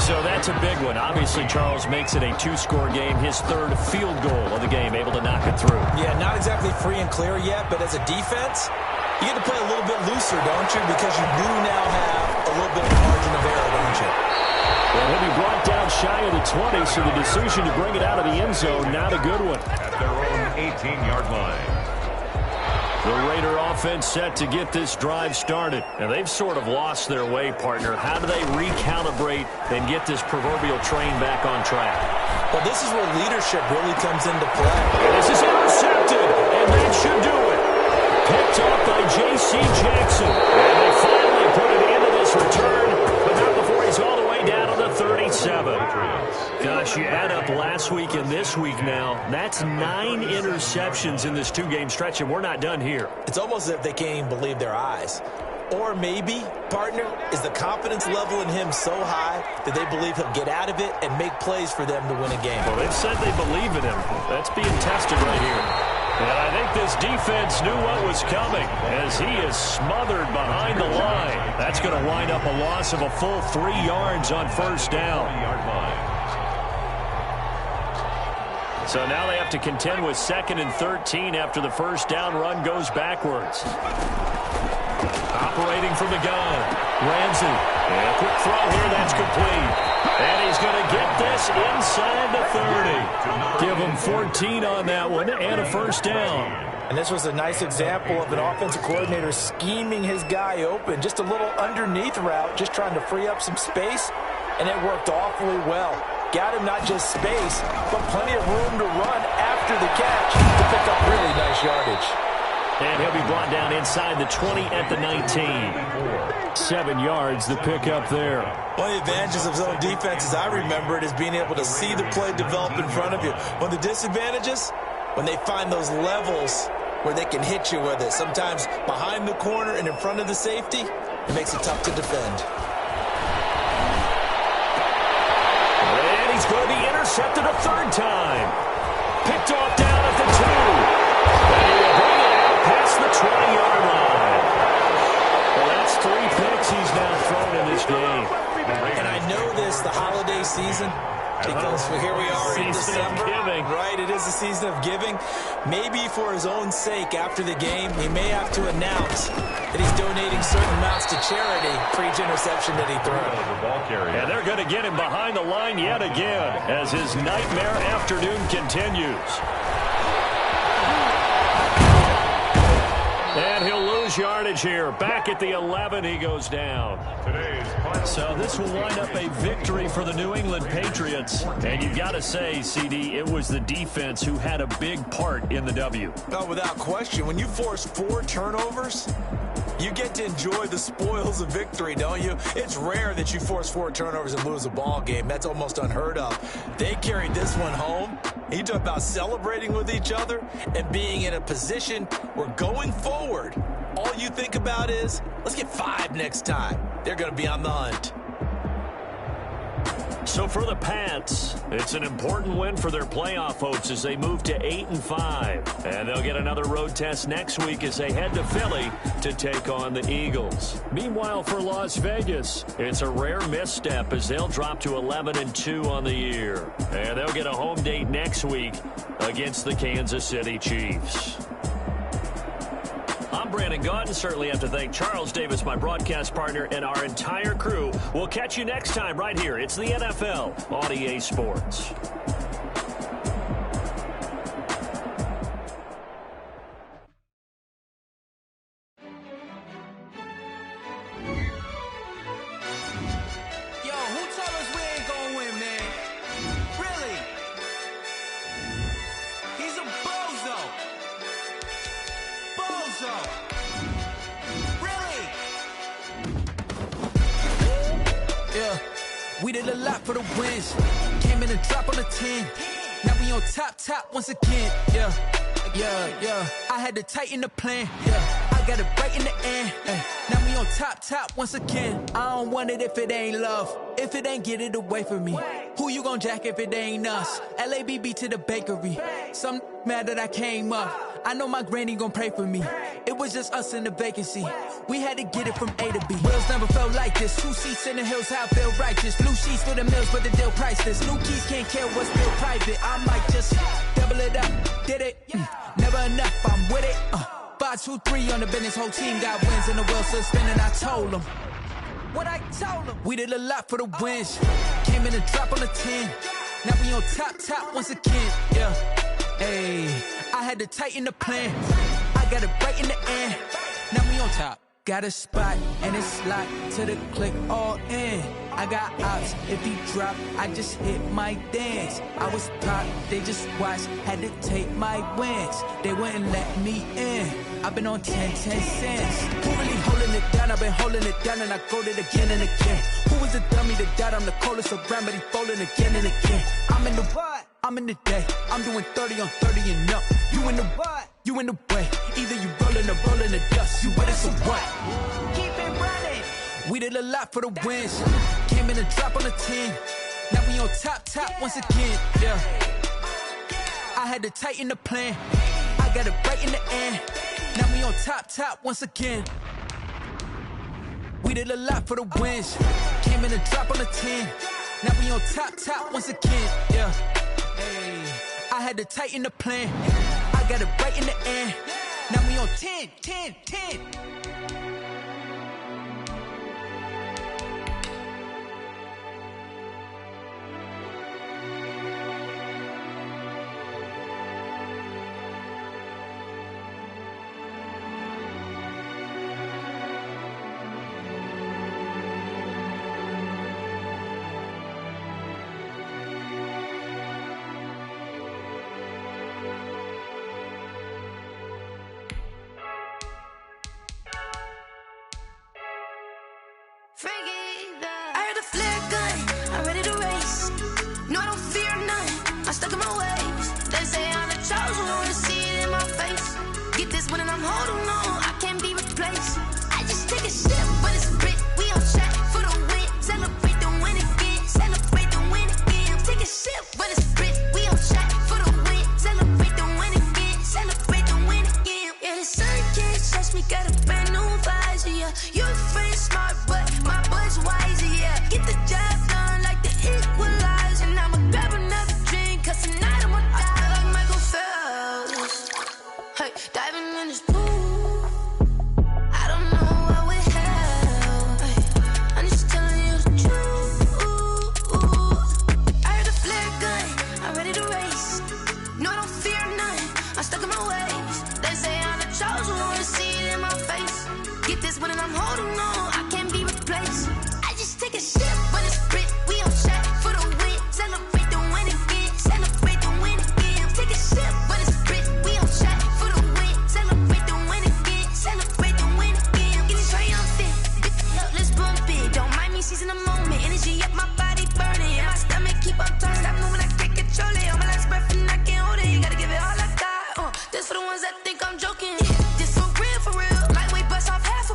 So that's a big one. Obviously, Charles makes it a 2-score game. His 3rd field goal of the game, able to knock it through. Yeah, not exactly free and clear yet, but as a defense, You get to play a little bit looser, don't you? Because you do now have a little bit of margin of error, don't you? Well, he'll be brought down shy of the 20, so the decision to bring it out of the end zone, not a good one. At their own 18-yard line. The Raider offense set to get this drive started. And they've sort of lost their way, partner. How do they recalibrate and get this proverbial train back on track? Well, this is where leadership really comes into play. This is intercepted, and that should do it. Picked up by J.C. Jackson. And they finally put an end to this return, but not before he's all the way down to the 37. Gosh, you add up last week and this week now, that's 9 interceptions in this 2-game stretch, and we're not done here. It's almost as if they can't even believe their eyes. Or maybe, partner, is the confidence level in him so high that they believe he'll get out of it and make plays for them to win a game. Well, they've said they believe in him. That's being tested right here. And I think this defense knew what was coming as he is smothered behind the line. That's going to wind up a loss of a full 3 yards on first down. So now they have to contend with 2nd and 13 after the first down run goes backwards. Operating from the gun, Ramsey. And a quick throw here, that's complete. And he's going to get this inside the 30. Give him 14 on that one and a first down. And this was a nice example of an offensive coordinator scheming his guy open. Just a little underneath route, just trying to free up some space, and it worked awfully well. Got him not just space, but plenty of room to run after the catch to pick up really nice yardage. And he'll be brought down inside the 20 at the 19. 7 yards the pick up there. One of the advantages of zone defenses, I remember it, is being able to see the play develop in front of you. One of the disadvantages, when they find those levels where they can hit you with it, sometimes behind the corner and in front of the safety, it makes it tough to defend. And he's going to be intercepted a 3rd time. Picked off down at the 2. And he will bring it out past the 20-yard line. Well, that's 3 picks he's now thrown in this game. And I know this, the holiday season, because here we are in December. Right, it is the season of giving. Maybe for his own sake, after the game, he may have to announce that he's donating certain amounts to charity for each interception that he throws. And they're going to get him behind the line yet again as his nightmare afternoon continues. And he'll lose yardage here. Back at the 11, he goes down. So this will wind up a victory for the New England Patriots. And you've got to say, CD, it was the defense who had a big part in the W. No, without question. When you force 4 turnovers, you get to enjoy the spoils of victory, don't you? It's rare that you force 4 turnovers and lose a ball game. That's almost unheard of. They carried this one home. You talk about celebrating with each other and being in a position where going forward, all you think about is, let's get 5 next time. They're going to be on the hunt. So for the Pats, it's an important win for their playoff hopes as they move to 8-5. And they'll get another road test next week as they head to Philly to take on the Eagles. Meanwhile, for Las Vegas, it's a rare misstep as they'll drop to 11-2 on the year. And they'll get a home date next week against the Kansas City Chiefs. I'm Brandon Gaudin. Certainly have to thank Charles Davis, my broadcast partner, and our entire crew. We'll catch you next time right here. It's the NFL on EA Sports. Yo, who told us we ain't gonna win, man? Really? He's a bozo. Bozo. Really? Yeah, we did a lot for the wins. Came in and dropped on the 10. Now we on top once again. Yeah. I had to tighten the plan. Yeah, I got it right in the end. Now we on top once again. I don't want it if it ain't love. If it ain't, get it away from me. Who you gon' jack if it ain't us? LABB to the bakery. Some mad that I came up. I know my granny gon' pray for me. It was just us in the vacancy. We had to get it from A to B. Wheels never felt like this. 2 seats in the hills, how I feel righteous. Blue sheets for the mills, but the deal priceless. New keys can't care what's still private. I might just double it up. Did it? Never enough, I'm with it. 5 2, 3 on the business. Whole team got wins and the wheels still spinning. I told them what I told them. We did a lot for the wins. Came in and drop on the 10. Now we on top once again. Yeah. Hey, I had to tighten the plan. I got it right in the end. Now we on top. Got a spot and it's locked to the click all in. I got ops, if he drop, I just hit my dance. I was top, they just watched, had to take my wins. They wouldn't let me in. I've been on 10 cents. Who really holding it down? I've been holding it down and I gold it again and again. Who was the dummy that died? I'm the coldest around, but he folding again and again. I'm in the what? I'm in the day. I'm doing 30 on 30 and up. You in the what? You in the way. Either you rolling or rolling the dust. You with us or what? Keep it running. We did a lot for the wins. Came in and drop on the 10. Now we on top once again. Yeah. I had to tighten the plan. I got it right in the end. Now we on top once again. We did a lot for the wins. Came in and drop on the 10. Now we on top once again. Yeah. Hey, I had to tighten the plan. I got it right in the end. Now we on 10. I heard a flare gun, I'm ready to race. No, I don't fear none, I'm stuck in my ways. They say I'm the chosen one, to see it in my face. Get this one and I'm holding on, I can't be replaced. I just take a sip, but it's Brit, we on track for the win. Celebrate the win again, celebrate the win again. Take a sip, but it's Brit, we on track for the win. Celebrate the win again, celebrate the win again. Yeah, the sun can't touch me, got a brand new visor, yeah. You're a friend smart, but my boy's wiser, yeah. Get the job done like the equalizer. And I'ma grab another drink, cause tonight I'ma die like Michael Phelps. Hey, diving in this pool, I don't know what we have. Hey, I'm just telling you the truth. I heard a flare gun, I'm ready to race. No, I don't fear none, I'm stuck in my ways. They say I'm the chosen one, to see it in my face. Get this one and I'm holding on, I can't be replaced. I just take a sip, but it's Brit, we on track for the win. Celebrate the win again, celebrate the win again. Take a sip, but it's Brit, we on track for the win. Celebrate the win again, celebrate the win again. Get it triumphant, let's bump it. Don't mind me seizing the moment, energy up my body burning. And my stomach keep on turning, stop moving, I can't control it. On my last breath and I can't hold it, you gotta give it all I got. This for the ones that think I'm joking. This for real, lightweight bust off half a.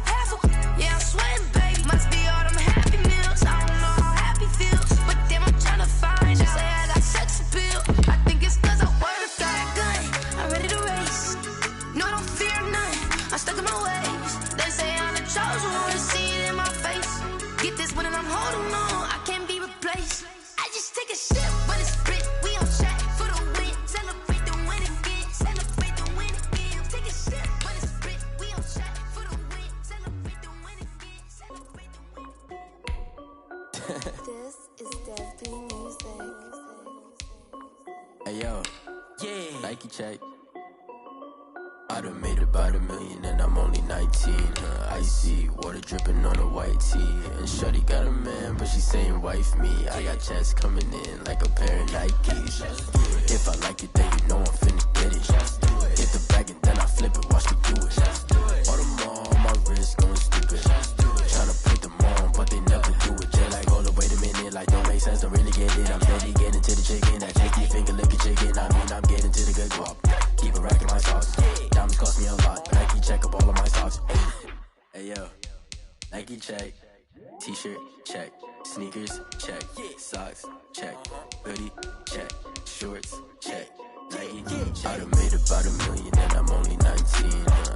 Yeah, I'm sweating, baby. Must be all them happy meals. I don't know how happy feels, but damn, I'm trying to find out. Say I got sex appeal. I think it's cause I wear a flag gun. I'm ready to race. No, I don't fear none, I'm stuck in my ways. They say I'm the chosen one, to see it in my face. Get this one and I'm holding on, I can't be replaced. I just take a sip, but it's Brit, we on track for the win. Celebrate the win again, celebrate the win again. Take a sip, but it's Brit, we on track for the win. Celebrate the win again, celebrate the win again. This is Deadbeat Music. Hey yo, yeah, Nike check. I done made about $1 million and I'm only 19. Icy water dripping on a white tee. And shorty got a man, but she saying wife me. I got checks coming in like a pair of Nikes. If I like it, then you know I'm finna get it. Get the bag and then I flip it, watch me do it. All them on my wrist going stupid. Tryna put them on, but they never do it. They're like, hold up, wait a minute, like don't make sense, don't really get it. I'm steady getting to the chicken, that cheeky finger licking chicken. I mean, I'm getting to the good guap. Keep a rack in my sauce. Diamonds cost me a lot. Nike check up all of my socks. Hey yo, Nike check. T-shirt check. Sneakers check. Socks check. Hoodie check. Shorts check. Nike. I done made about $1 million and I'm only 19.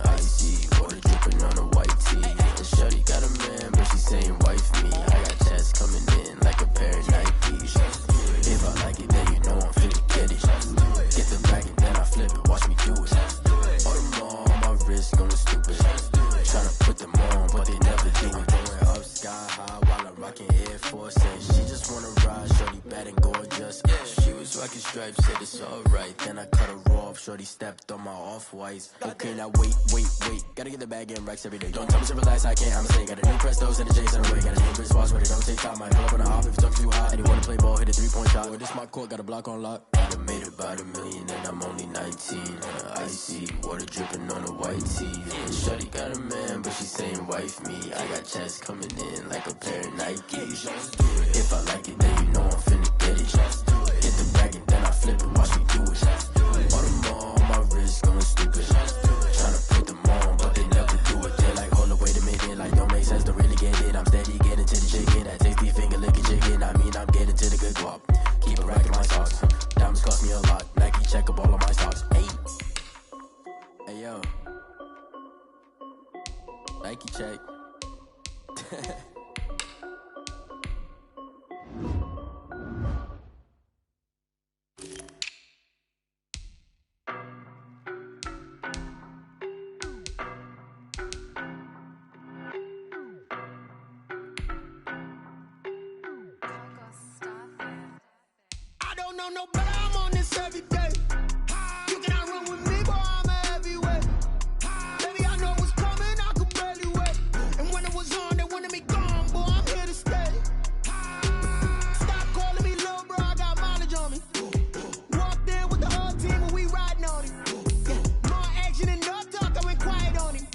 Icy water dripping on a white tee. And shorty got a man, but she saying wife me. I got checks coming in like a pair of Nikes. If I like it, then you know I'm finna get it. Get the bag and then I flip it, watch me do it. All them on my wrist gonna stripes, said it's alright. Then I cut her off, shorty stepped on my off-whites. Okay, now wait. Gotta get the bag in racks every day. Don't tell me to relax, I can't, I'm a got a new Prestos and a Jason away. Got a new Chris Fox, but it don't take time. I pull up on the hop if it's up too hot. And you wanna play ball, hit a 3-point shot. Well, this my court, got a block on lock. I done made about $1 million and I'm only 19. Icy, water dripping on a white tee. Shorty got a man, but she saying wife me. I got checks coming in like a pair of Nikes. If I like it, then you know I'm finna get it. Hit the bag and then I flip it, watch me do it. All them on my wrist going stupid. Tryna put them on, but they never do it. They're like, hold up, wait a minute, like don't make sense to really get it. I'm steady getting to the chicken, that tasty finger licking chicken. I mean, I'm getting to the good guap. Keep a rack in my socks. Diamonds cost me a lot. Nike check up all of my stocks. Hey yo, Nike check. I don't know no better, I'm on this every day. You cannot run with me, boy, I'm a heavyweight. Baby, I know what's coming, I could barely wait. And when it was on, they wanted me gone, boy, I'm here to stay. Stop calling me little bro, I got mileage on me. Walked in with the whole team and we riding on it. Yeah, more action and no talk, I went quiet on him.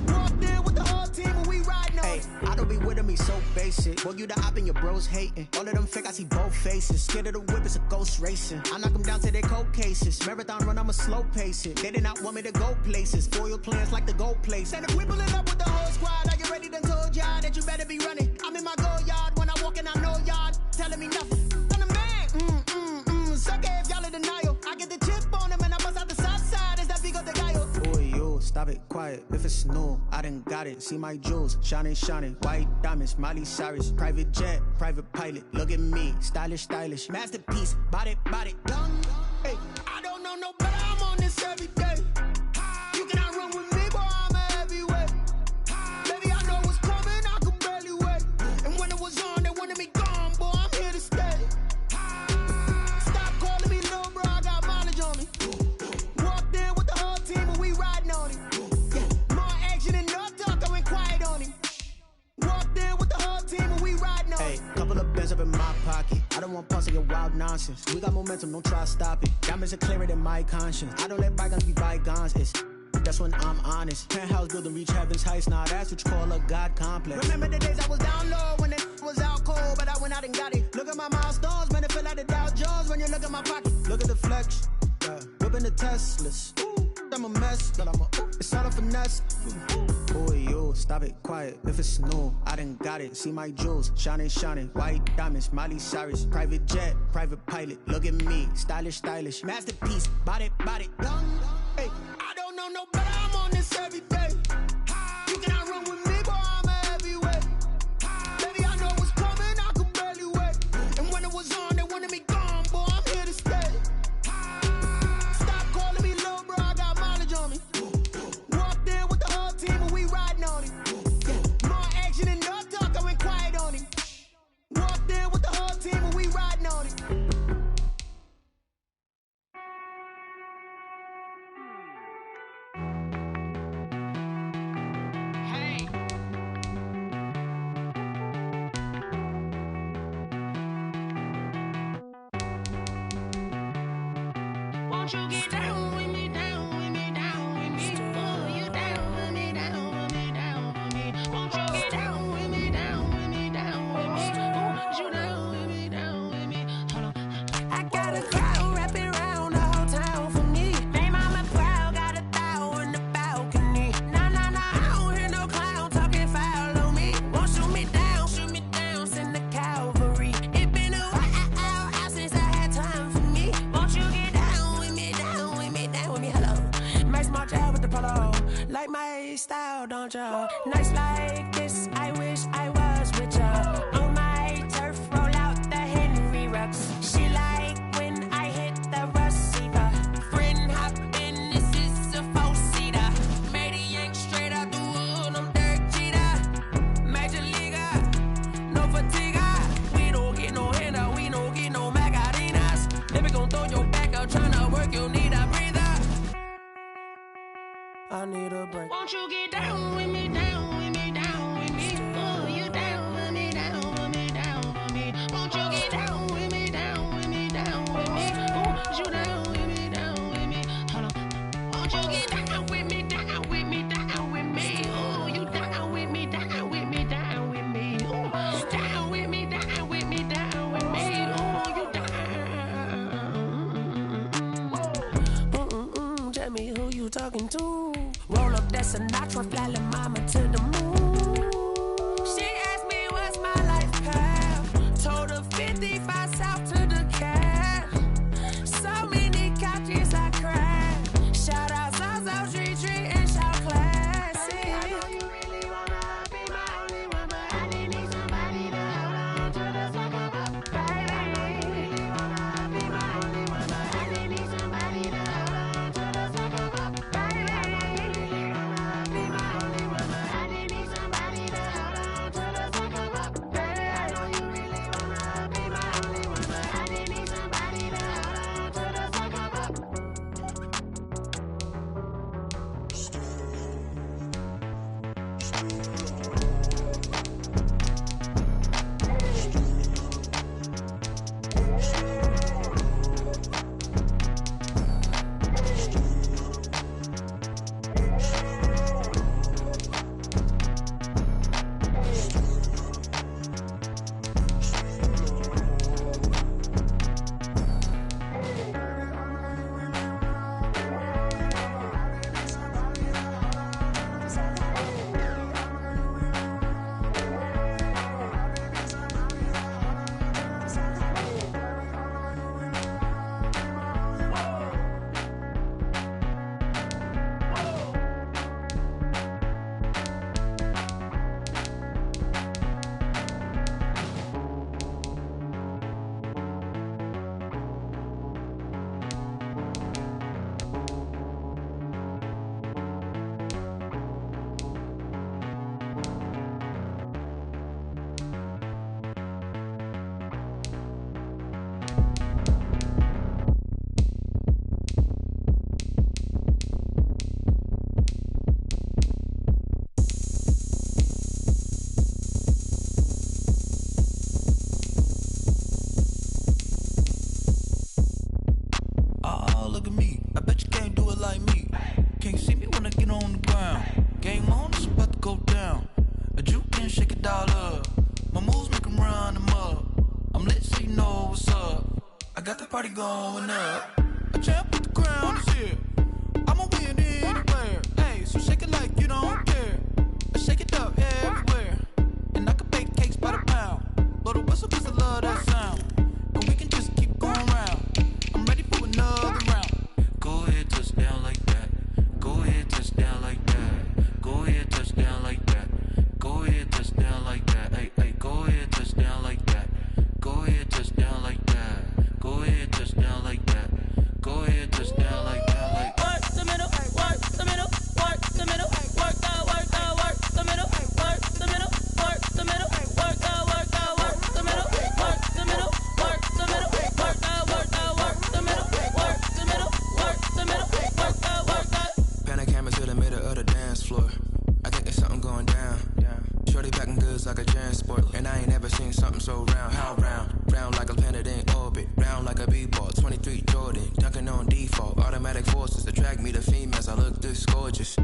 Walked in with the whole team and we riding on it. I don't be with him, he's so basic. Boy, you the op and your bros hating. All of them fake, I see both faces. Scared of the whip, it's a ghost racing. I knock them down to their cold cases. Marathon run, I'ma slow pace it. They did not want me to go places. Foil plans like the gold place. And if we pulling up with the whole squad, I get ready to told y'all that you better be running. I'm in my go yard when I walk in, I know y'all telling me nothing. I'm the man, sucker if y'all in denial. I get the chip on him and I bust out the south side. Is that big of the guy? Boy, yo, stop it, quiet. If it's new, I done got it. See my jewels, shining, white diamonds, Miley Cyrus, private jet, private pilot. Look at me, stylish, masterpiece, body, done. Hey, I don't know no better, I'm on this every day. You cannot run with me, boy, I'm a heavyweight. Baby, I know what's coming, I could barely wait. And when it was on, they wanted me gone, boy, I'm here to stay. Stop calling me little bro, I got mileage on me. Walked in with the whole team and we riding on it. Yeah, more action and no talk, I went quiet on him. Walked in with the whole team and we riding on it. Hey, couple of bands up in my pocket. I don't want parts of your wild nonsense. We got momentum, don't try to stop it. Diamonds are clearer than my conscience. I don't let bygones be bygones. That's when I'm honest. Penthouse building, reach heaven's heights. Nah, that's what you call a God complex. Remember the days I was down low when it was out cold, but I went out and got it. Look at my milestones, man, it feel like the Dow Jones when you look at my pocket. Look at the flex, whipping the Teslas. I'm a mess, but it's all a finesse. Boy, yo, stop it, quiet. If it's new, I done got it. See my jewels, shining, white diamonds, Miley Cyrus, private jet, private pilot. Look at me, stylish, masterpiece, body, done. Hey, I don't know no better, I'm on this every day. You cannot run with me, boy, I'm a heavyweight. Baby, I know what's coming, I could barely wait. And when it was on, they wanted me gone, boy, I'm here to stay. Stop calling me little bro, I got mileage on me. Walked in with the whole team and we riding on it. Yeah, more action and no talk, I went quiet on him. Walked in with the whole team and we riding on it. Won't you get down with me, down with me, down with me? Oh, you down with me, down with me, down with me. Won't you get down with me, down with me, down with me? Oh, you down with me, down with me? Hold on. I got a crowd wrapping around the whole town for me. They mama proud, got 1,000 in the balcony. Nah, I don't hear no clown talking foul on me. Won't shoot me down, send the cavalry. It been a while since I had time for me. Won't you get down with me, down with me, down with me? Hello. Max my job with the polo. Like my style, don't ya? Nights like this, I wish I was with ya. On my turf, roll out the Henry Rux. She like when I hit the receiver. Friend hop in, this is a 4-seater. Made a yank straight out the wood, I'm Derek Jeter. Major leaguer, no fatigue. We don't get no handout, we don't get no Macarinas. Never gon' throw I need a break. Won't you get down with me, down with me, down with me? Oh, you down with me, down with me, down with me. Won't you get down with me, down with me, down with me? Oh, you down with me, down with me. Hold on. Won't you get down with me, down with me, down with me? Oh, you down with me, down with me, down with me. Oh, down with me, down with me, down with me. Oh, you down. Tell me who you talking to. Roll up that Sinatra, fly la mama to the moon. She asked me what's my life path. Told her 55 south to the cat. So many couches I cried. Shout out Zaza, Tree Tree, and shout classic. I know you really wanna be my only one, but I didn't need somebody to hold on to the second up. Baby, I know you really wanna be my only one, but I didn't need somebody to hold on to the second up. Baby, I know you really wanna be my only one, but I didn't need somebody to hold on to the second up. Baby, I know you really wanna be my only one, but I didn't need somebody to hold on to the second up. Oh, look at me. I bet you can't do it like me. Can't see me when I get on the ground. Game on, it's about to go down. A juke and shake it all up. My moves make 'em run them up. I'm lit so you know what's up. I got the party going up. A champ with the crown is here. I'ma win anywhere. Hey, so shake it like you don't care. I shake it up everywhere. And I can bake cakes by the pound. Blow the whistle 'cause I love that sound. And we can just keep going round. I'm ready for another round. Go ahead, touch down like that. Go ahead, touch down like that. Go ahead, touch down like that. Go ahead, touch down like that. Hey, hey, go ahead, touch down like that. Go ahead, touch down like that. Go ahead, touch down like that. Go ahead, touch down like that. Like Work the middle, work the middle, work the middle, work the middle, work the middle, work the middle, work the middle, work the middle, work the middle, work the middle, work the middle, work the middle, work the middle, work the. Pan the camera to the middle of the dance floor. I think there's something going down. Shorty packing goods like a transport. And I ain't never seen something so round. How round? Round like a planet in orbit. Round like a b-ball. 23 Jordan. Dunking on default. Automatic forces attract me to females. I look this gorgeous.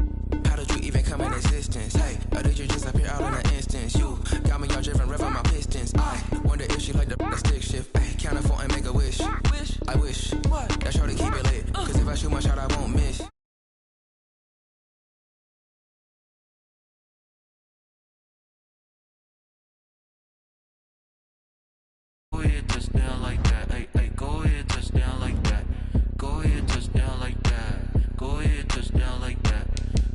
How did you even come in existence? Hey, or did you just appear out in an instance? You got me all driven, revving my pistons. I wonder if she like the stick shift. Ay, count a 4 and make a wish. I wish that shorty keep it lit. Cause if I shoot my shot, I won't miss. go ahead, touch down like that. Hey, hey, go ahead, touch down like that. Go ahead, touch down like that. Go ahead, touch down like that.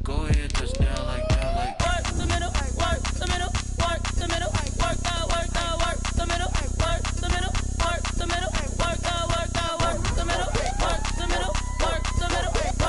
Go ahead, touch down like that. Like Work the middle, work the middle, work the middle, work the middle, work the middle, work the middle, work the middle, work the middle, work the middle, work the middle, work the middle, work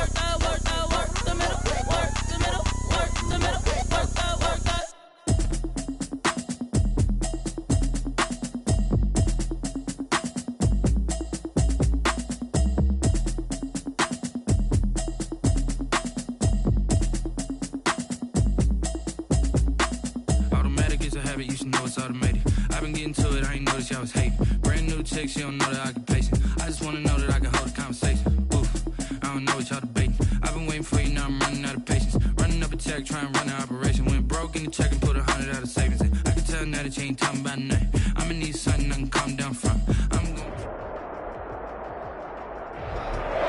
it's automated. I've been getting to it, I ain't noticed y'all was hating. Brand new chick, she don't know the occupation. I just wanna know that I can hold a conversation. Oof, I don't know what y'all debating. I've been waiting for you, now I'm running out of patience. Running up a check, trying to run an operation. Went broke in the check and put 100 out of savings in. I can tell now that you ain't talking about nothing. I'ma need something I can calm down from.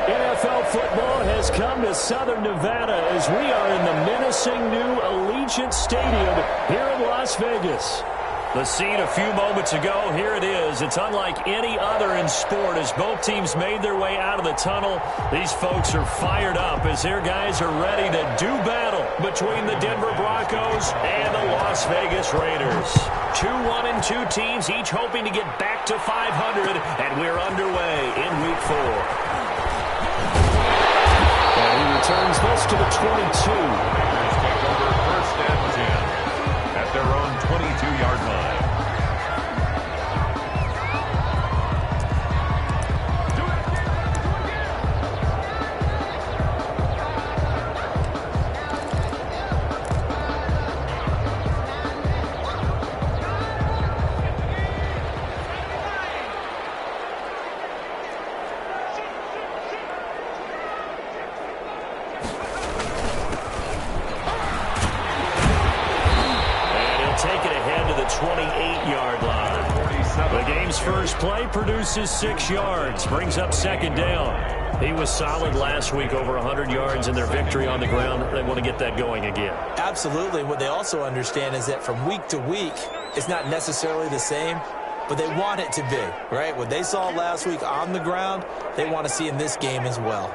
NFL football has come to Southern Nevada as we are in the menacing new Allegiant Stadium here in Las Vegas. The scene a few moments ago, here it is. It's unlike any other in sport as both teams made their way out of the tunnel. These folks are fired up as their guys are ready to do battle between the Denver Broncos and the Las Vegas Raiders. 2-1-2 teams, each hoping to get back to 500, and we're underway in Week 4. And he returns this to the 22. Let's take over 1st and 10 at their own 22-yard line. Play produces 6 yards, brings up 2nd down. He was solid last week, over 100 yards in their victory on the ground. They want to get that going again. Absolutely. What they also understand is that from week to week, it's not necessarily the same, but they want it to be, right? What they saw last week on the ground, they want to see in this game as well.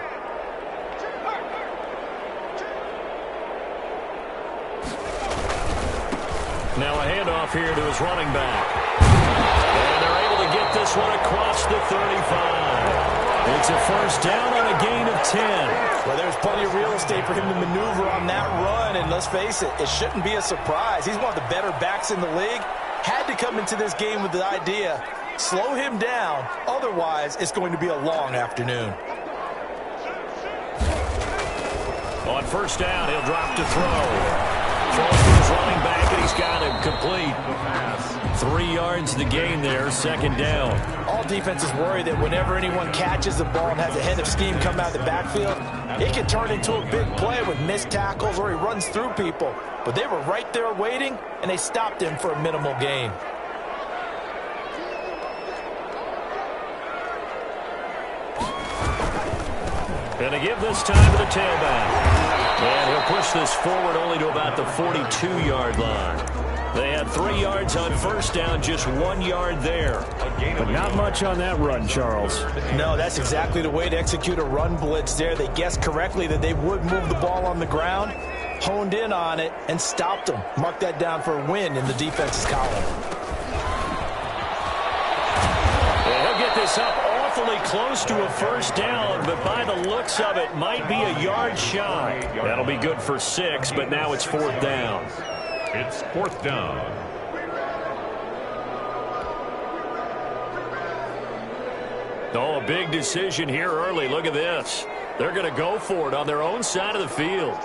Now a handoff here to his running back. Get this one across the 35. It's a 1st down on a gain of 10. Well, there's plenty of real estate for him to maneuver on that run, and let's face it, it shouldn't be a surprise. He's one of the better backs in the league. Had to come into this game with the idea, slow him down, otherwise it's going to be a long afternoon. On 1st down, he'll drop to throw. Throws to his running back, and he's got him complete. 3 yards the gain there, 2nd down. All defenses worry that whenever anyone catches the ball and has a head of steam come out of the backfield, it can turn into a big play with missed tackles or he runs through people. But they were right there waiting, and they stopped him for a minimal gain. Gonna give this time to the tailback. And he'll push this forward only to about the 42-yard line. They had 3 yards on 1st down, just 1 yard there. But not much on that run, Charles. No, that's exactly the way to execute a run blitz there. They guessed correctly that they would move the ball on the ground, honed in on it, and stopped them. Mark that down for a win in the defense's column. And he'll get this up awfully close to a 1st down, but by the looks of it, might be a yard shy. That'll be good for 6, but now it's 4th down. It's 4th down. Oh, a big decision here early. Look at this. They're going to go for it on their own side of the field.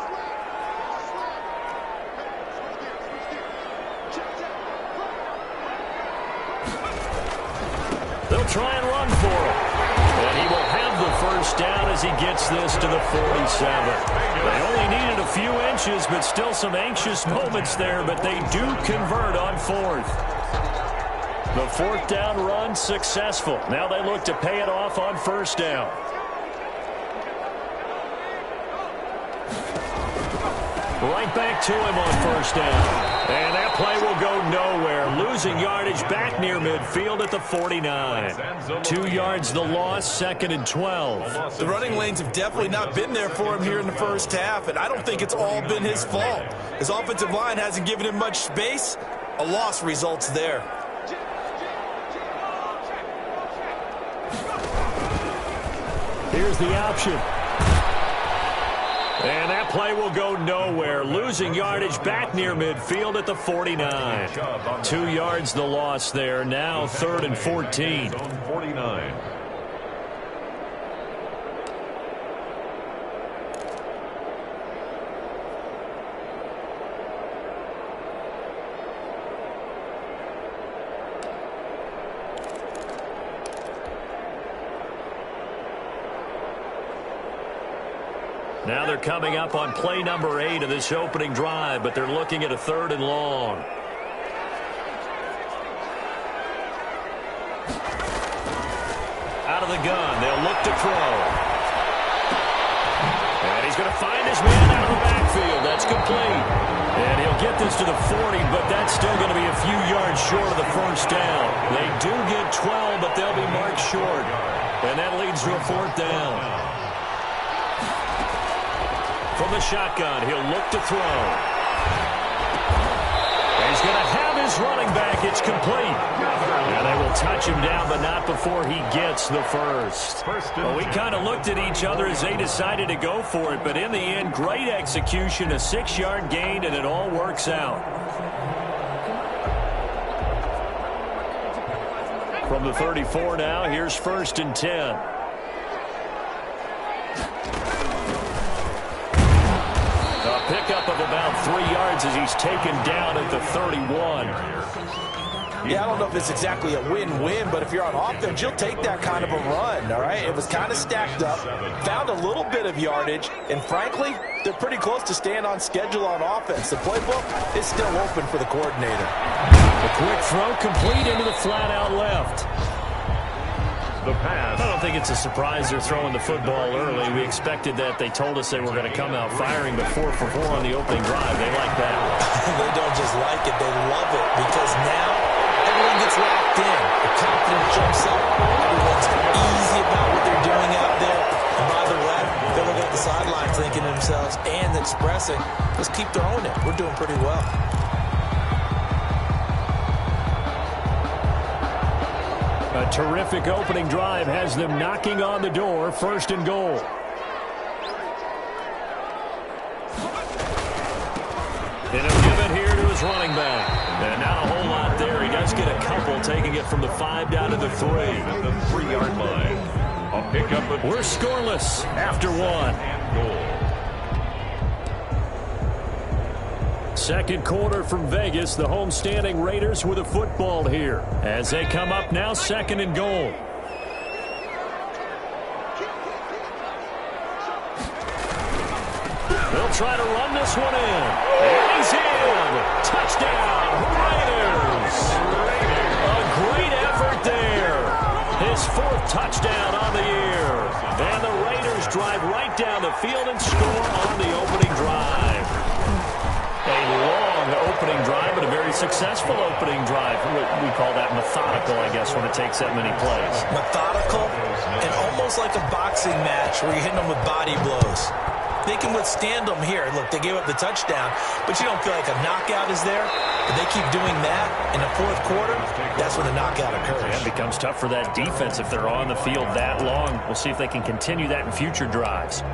They'll try and run for it. And he will have the 1st down as he gets this to the 47. They only needed a few inches, but still some anxious moments there, but they do convert on 4th. The 4th down run successful. Now they look to pay it off on 1st down. Right back to him on 1st down. And that play will go nowhere. Losing yardage back near midfield at the 49. 2 yards the loss, 2nd and 12. The running lanes have definitely not been there for him here in the 1st half, and I don't think it's all been his fault. His offensive line hasn't given him much space. A loss results there. Here's the option. And that play will go nowhere. Losing yardage back near midfield at the 49. 2 yards the loss there. Now 3rd and 14. 49. Now they're coming up on play number 8 of this opening drive, but they're looking at a 3rd and long. Out of the gun, they'll look to throw. And he's going to find his man out of the backfield. That's complete. And he'll get this to the 40, but that's still going to be a few yards short of the first down. They do get 12, but they'll be marked short. And that leads to a 4th down. From the shotgun, he'll look to throw. He's going to have his running back. It's complete. And they will touch him down, but not before he gets the first. Well, we kind of looked at each other as they decided to go for it, but in the end, great execution, a 6-yard gain, and it all works out. From the 34 now, here's 1st and 10. A pickup of about 3 yards as he's taken down at the 31. Yeah, I don't know if it's exactly a win-win, but if you're on offense, you'll take that kind of a run, all right? It was kind of stacked up, found a little bit of yardage, and frankly, they're pretty close to staying on schedule on offense. The playbook is still open for the coordinator. A quick throw complete into the flat-out left. The pass. I don't think it's a surprise they're throwing the football early. We expected that. They told us they were going to come out firing, but 4 for 4 on the opening drive. They like that. They don't just like it, they love it, because now everyone gets locked in. The confidence jumps up. Everyone's easy about what they're doing out there. And by the way, they look at the sidelines thinking to themselves and expressing, let's keep throwing it. We're doing pretty well. A terrific opening drive has them knocking on the door. 1st and goal. And he'll give it here to his running back. And not a whole lot there. He does get a couple, taking it from the 5 down to the 3. At the 3-yard line. A pickup of... We're scoreless after 1. Goal. Second quarter from Vegas. The homestanding Raiders with a football here as they come up now 2nd and goal. They'll try to run this one in. And he's in. Touchdown, Raiders. A great effort there. His 4th touchdown on the year. And the Raiders drive right down the field and score on the opening drive. A long opening drive, but a very successful opening drive. We call that methodical, I guess, when it takes that many plays. Methodical and almost like a boxing match where you're hitting them with body blows. They can withstand them here. Look, they gave up the touchdown, but you don't feel like a knockout is there. But they keep doing that in the 4th quarter, that's when the knockout occurs. Yeah, it becomes tough for that defense if they're on the field that long. We'll see if they can continue that in future drives.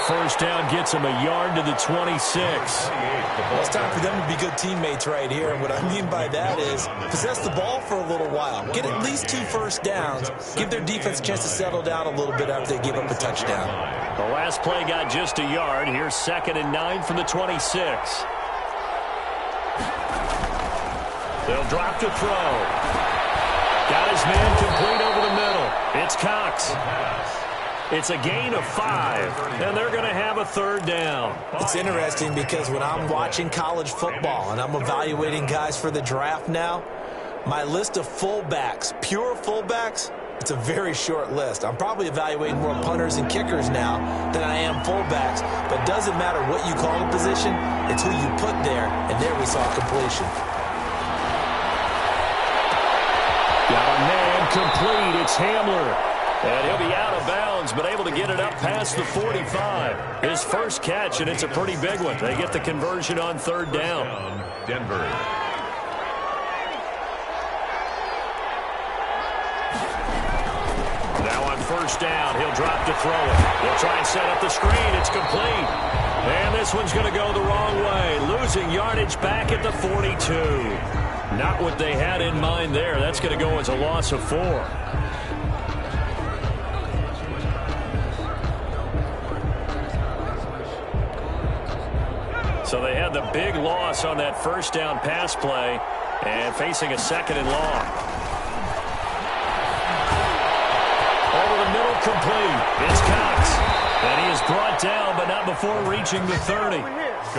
First down gets him a yard to the 26. Well, it's time for them to be good teammates right here. And what I mean by that is possess the ball for a little while. Get at least 2 first downs. Give their defense a chance to settle down a little bit after they give up a touchdown. The last play got just a yard. Here's 2nd and 9 from the 26. They'll drop to throw. Got his man complete over the middle. It's Cox. It's a gain of 5, and they're going to have a 3rd down. It's interesting because when I'm watching college football and I'm evaluating guys for the draft now, my list of fullbacks, pure fullbacks, it's a very short list. I'm probably evaluating more punters and kickers now than I am fullbacks, but it doesn't matter what you call the position, it's who you put there, and there we saw completion. Got a man complete. It's Hamler. And he'll be out of bounds, but able to get it up past the 45. His first catch, and it's a pretty big one. They get the conversion on 3rd down. Denver. Now on 1st down, he'll drop to throw it. He'll try and set up the screen. It's complete. And this one's going to go the wrong way. Losing yardage back at the 42. Not what they had in mind there. That's going to go as a loss of 4. So they had the big loss on that first down pass play and facing a second and long. Over the middle, complete. It's Cox. And he is brought down, but not before reaching the 30.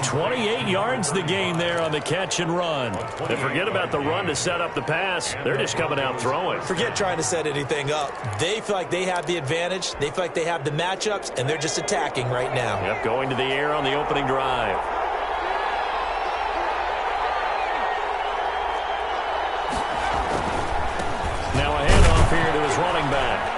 28 yards the gain there on the catch and run. And forget about the run to set up the pass. They're just coming out throwing. Forget trying to set anything up. They feel like they have the advantage. They feel like they have the matchups, and they're just attacking right now. Yep, going to the air on the opening drive. Now a handoff here to his running back.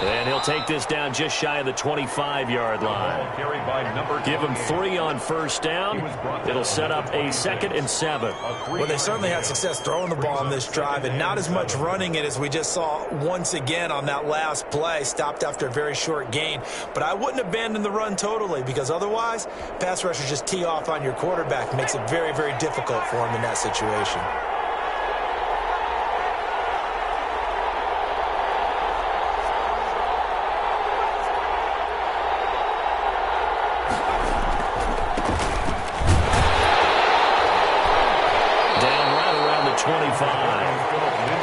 And he'll take this down just shy of the 25-yard line. Give him 3 on first down. It'll set up a 2nd and 7. Well, they certainly had success throwing the ball on this drive and not as much running it as we just saw once again on that last play. Stopped after a very short gain. But I wouldn't abandon the run totally because otherwise, pass rushers just tee off on your quarterback. Makes it very, very difficult for him in that situation.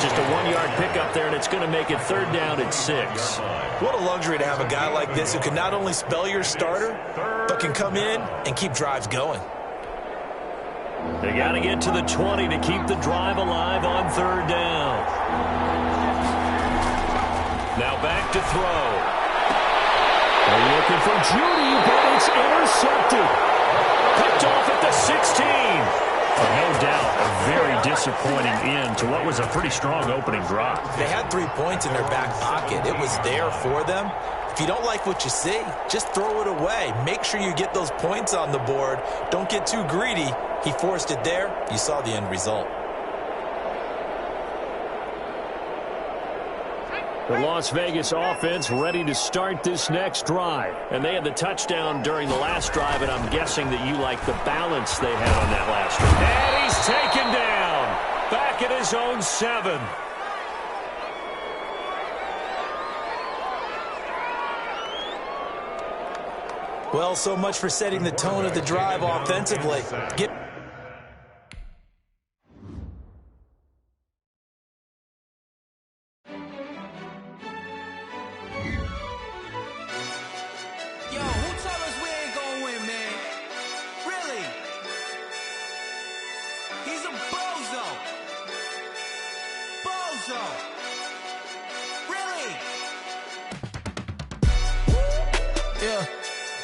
Just a 1-yard pickup there, and it's going to make it 3rd down at 6. What a luxury to have a guy like this who can not only spell your starter, but can come in and keep drives going. They got to get to the 20 to keep the drive alive on 3rd down. Now back to throw. They're looking for Judy, but it's intercepted. Picked off at the 16. No doubt, a very disappointing end to what was a pretty strong opening drive. They had 3 points in their back pocket. It was there for them. If you don't like what you see, just throw it away. Make sure you get those points on the board. Don't get too greedy. He forced it there. You saw the end result. The Las Vegas offense ready to start this next drive. And they had the touchdown during the last drive, and I'm guessing that you like the balance they had on that last drive. And he's taken down. Back at his own 7. Well, so much for setting the tone of the drive offensively.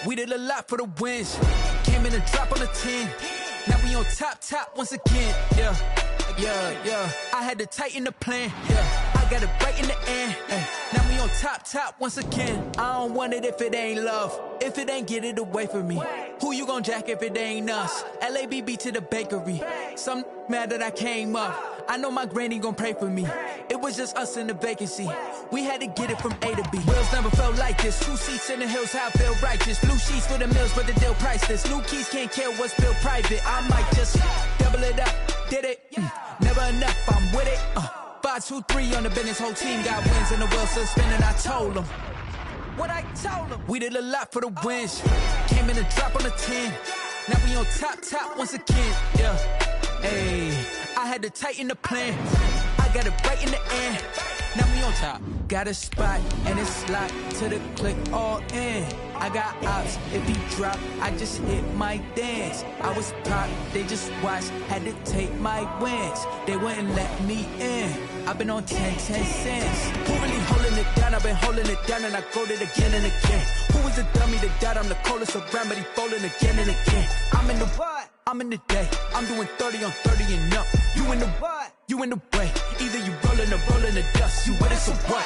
We did a lot for the wins. Came in and drop on the 10. Now we on top once again. Yeah. I had to tighten the plan. Yeah. I got it right in the end. Now we on top once again. I don't want it if it ain't love. If it ain't, get it away from me. Who you gon' jack if it ain't us? LABB to the bakery. Some mad that I came up. I know my granny gon' pray for me. It was just us in the vacancy. We had to get it from A to B. Wheels never felt like this. 2 seats in the hills, how I feel righteous. Blue sheets for the mills, but the deal priceless. New keys can't kill what's built private. I might just double it up. Did it? Never enough, I'm with it. 5, 2, 3 on the business. Whole team got wins and the wheels still spinning. I told them what I told them. We did a lot for the wins. Came in and drop on the 10. Now we on top once again. Yeah. Hey, I had to tighten the plan. I got it right in the end. Now we on top. Got a spot and it's locked to the click all in. I got ops, if he drop, I just hit my dance. I was pop, they just watched, had to take my wins. They wouldn't let me in. I've been on 10 cents. Who really holding it down? I've been holding it down and I go it again and again. Who was the dummy that died? I'm the coldest around, but he folding again and again. I'm in the what? I'm in the day. I'm doing 30 on 30 and up. You in the what? You in the way. Either you rolling or rolling the dust. You with it, so what?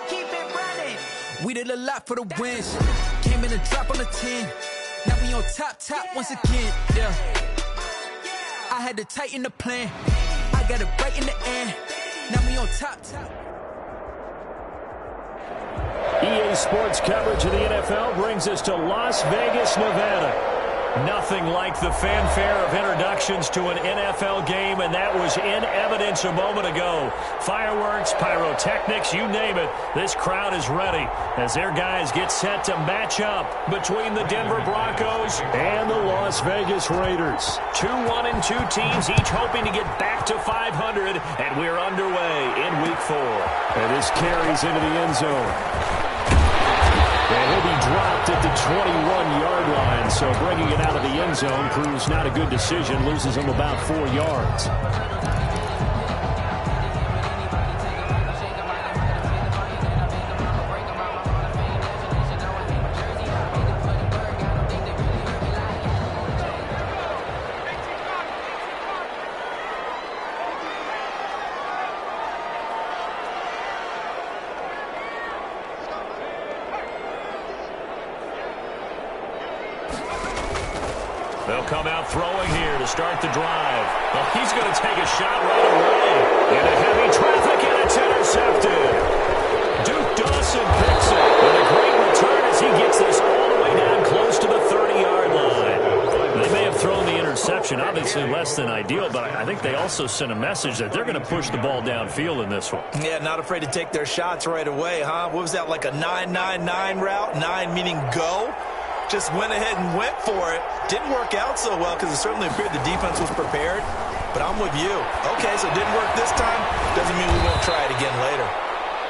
Keep it running. We did a lot for the wins. Came in and drop on the 10. Now we on top once again. Yeah. I had to tighten the plan. I got it right in the end. Now we on top. EA Sports coverage of the NFL brings us to Las Vegas, Nevada. Nothing like the fanfare of introductions to an NFL game, and that was in evidence a moment ago. Fireworks, pyrotechnics, you name it. This crowd is ready as their guys get set to match up between the Denver Broncos and the Las Vegas Raiders. 2-1-2 teams, each hoping to get back to 500, and we're underway in Week 4. And this carries into the end zone. And he'll be dropped at the 21-yard line, so bringing it out of the end zone proves not a good decision, loses him about 4 yards. They'll come out throwing here to start the drive. Well, he's going to take a shot right away. Into heavy traffic, and it's intercepted. Duke Dawson picks it with a great return as he gets this all the way down close to the 30-yard line. They may have thrown the interception, obviously less than ideal, but I think they also sent a message that they're going to push the ball downfield in this one. Yeah, not afraid to take their shots right away, huh? What was that, like a 9-9-9 route? 9 meaning go? Just went ahead and went for it. Didn't work out so well because it certainly appeared the defense was prepared. But I'm with you. Okay, so it didn't work this time. Doesn't mean we won't try it again later.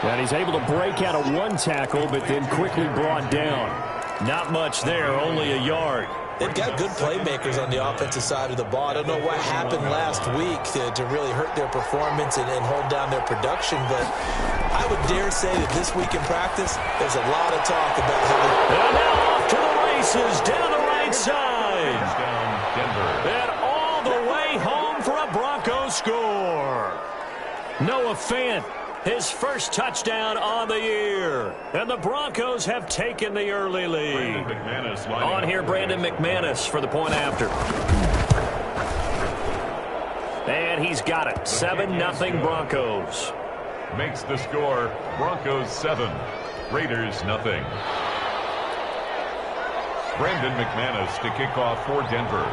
And he's able to break out of one tackle, but then quickly brought down. Not much there, only a yard. They've got good playmakers on the offensive side of the ball. I don't know what happened last week to really hurt their performance and hold down their production, but I would dare say that this week in practice, there's a lot of talk about how they... And now off to the races, down the right side. And all the way home for a Broncos score. Noah Fant, his first touchdown on the year. And the Broncos have taken the early lead. On here, Brandon McManus for the point after. And he's got it. 7-0 Broncos. Makes the score Broncos 7, Raiders 0. Brandon McManus to kick off for Denver.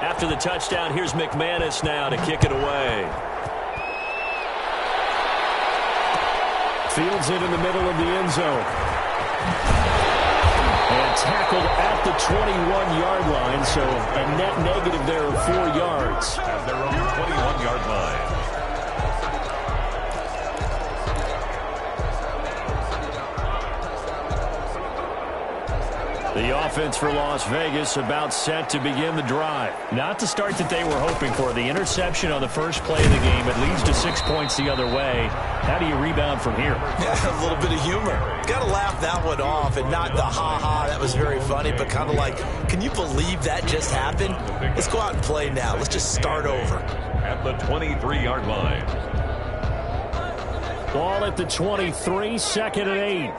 After the touchdown, here's McManus now to kick it away. Fields it in the middle of the end zone. And tackled at the 21-yard line, so a net negative there of 4 yards. At their own 21-yard line. The offense for Las Vegas about set to begin the drive. Not the start that they were hoping for. The interception on the first play of the game. It leads to 6 points the other way. How do you rebound from here? Yeah, a little bit of humor. Got to laugh that one off and not the ha-ha. That was very funny, but kind of like, can you believe that just happened? Let's go out and play now. Let's just start over. At the 23-yard line. Ball at the 23, 2nd and 8.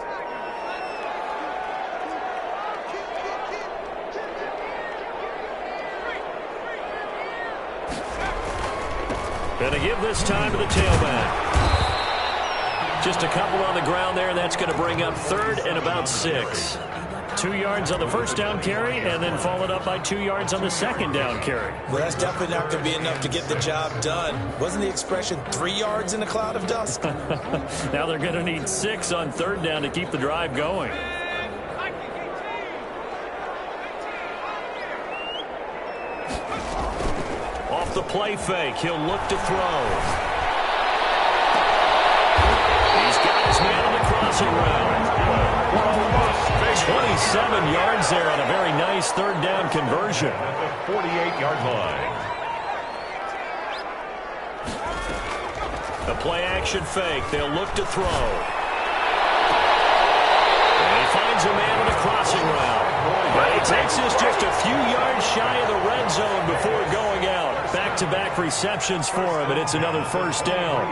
Going to give this time to the tailback. Just a couple on the ground there, and that's going to bring up 3rd and about 6. 2 yards on the first down carry, and then followed up by 2 yards on the second down carry. Well, that's definitely not going to be enough to get the job done. Wasn't the expression 3 yards in a cloud of dust? Now they're going to need 6 on 3rd down to keep the drive going. Off the play fake, he'll look to throw. He's got his man on the crossing route. 27 yards there on a very nice 3rd down conversion. At the 48-yard line. The play action fake, they'll look to throw. And he finds a man on the crossing route. But he takes this just a few yards shy of the red zone before going out. Back-to-back receptions for him, and it's another 1st down.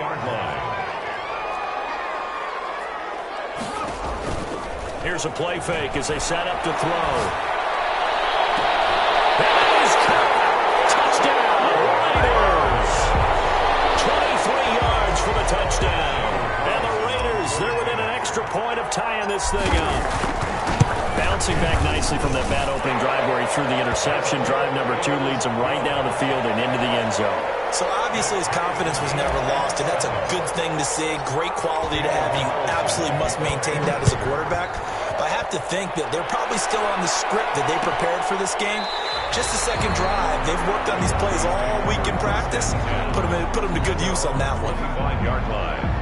Here's a play fake as they set up to throw. That is touchdown, Raiders. 23 yards for the touchdown. And the Raiders, they're within an extra point of tying this thing up. Bounce bouncing back nicely from that bad opening drive where he threw the interception. Drive number 2 leads him right down the field and into the end zone. So obviously his confidence was never lost, and that's a good thing to see. Great quality to have. You absolutely must maintain that as a quarterback. But I have to think that they're probably still on the script that they prepared for this game. Just the second drive. They've worked on these plays all week in practice. Put them to good use on that one. 5-yard line.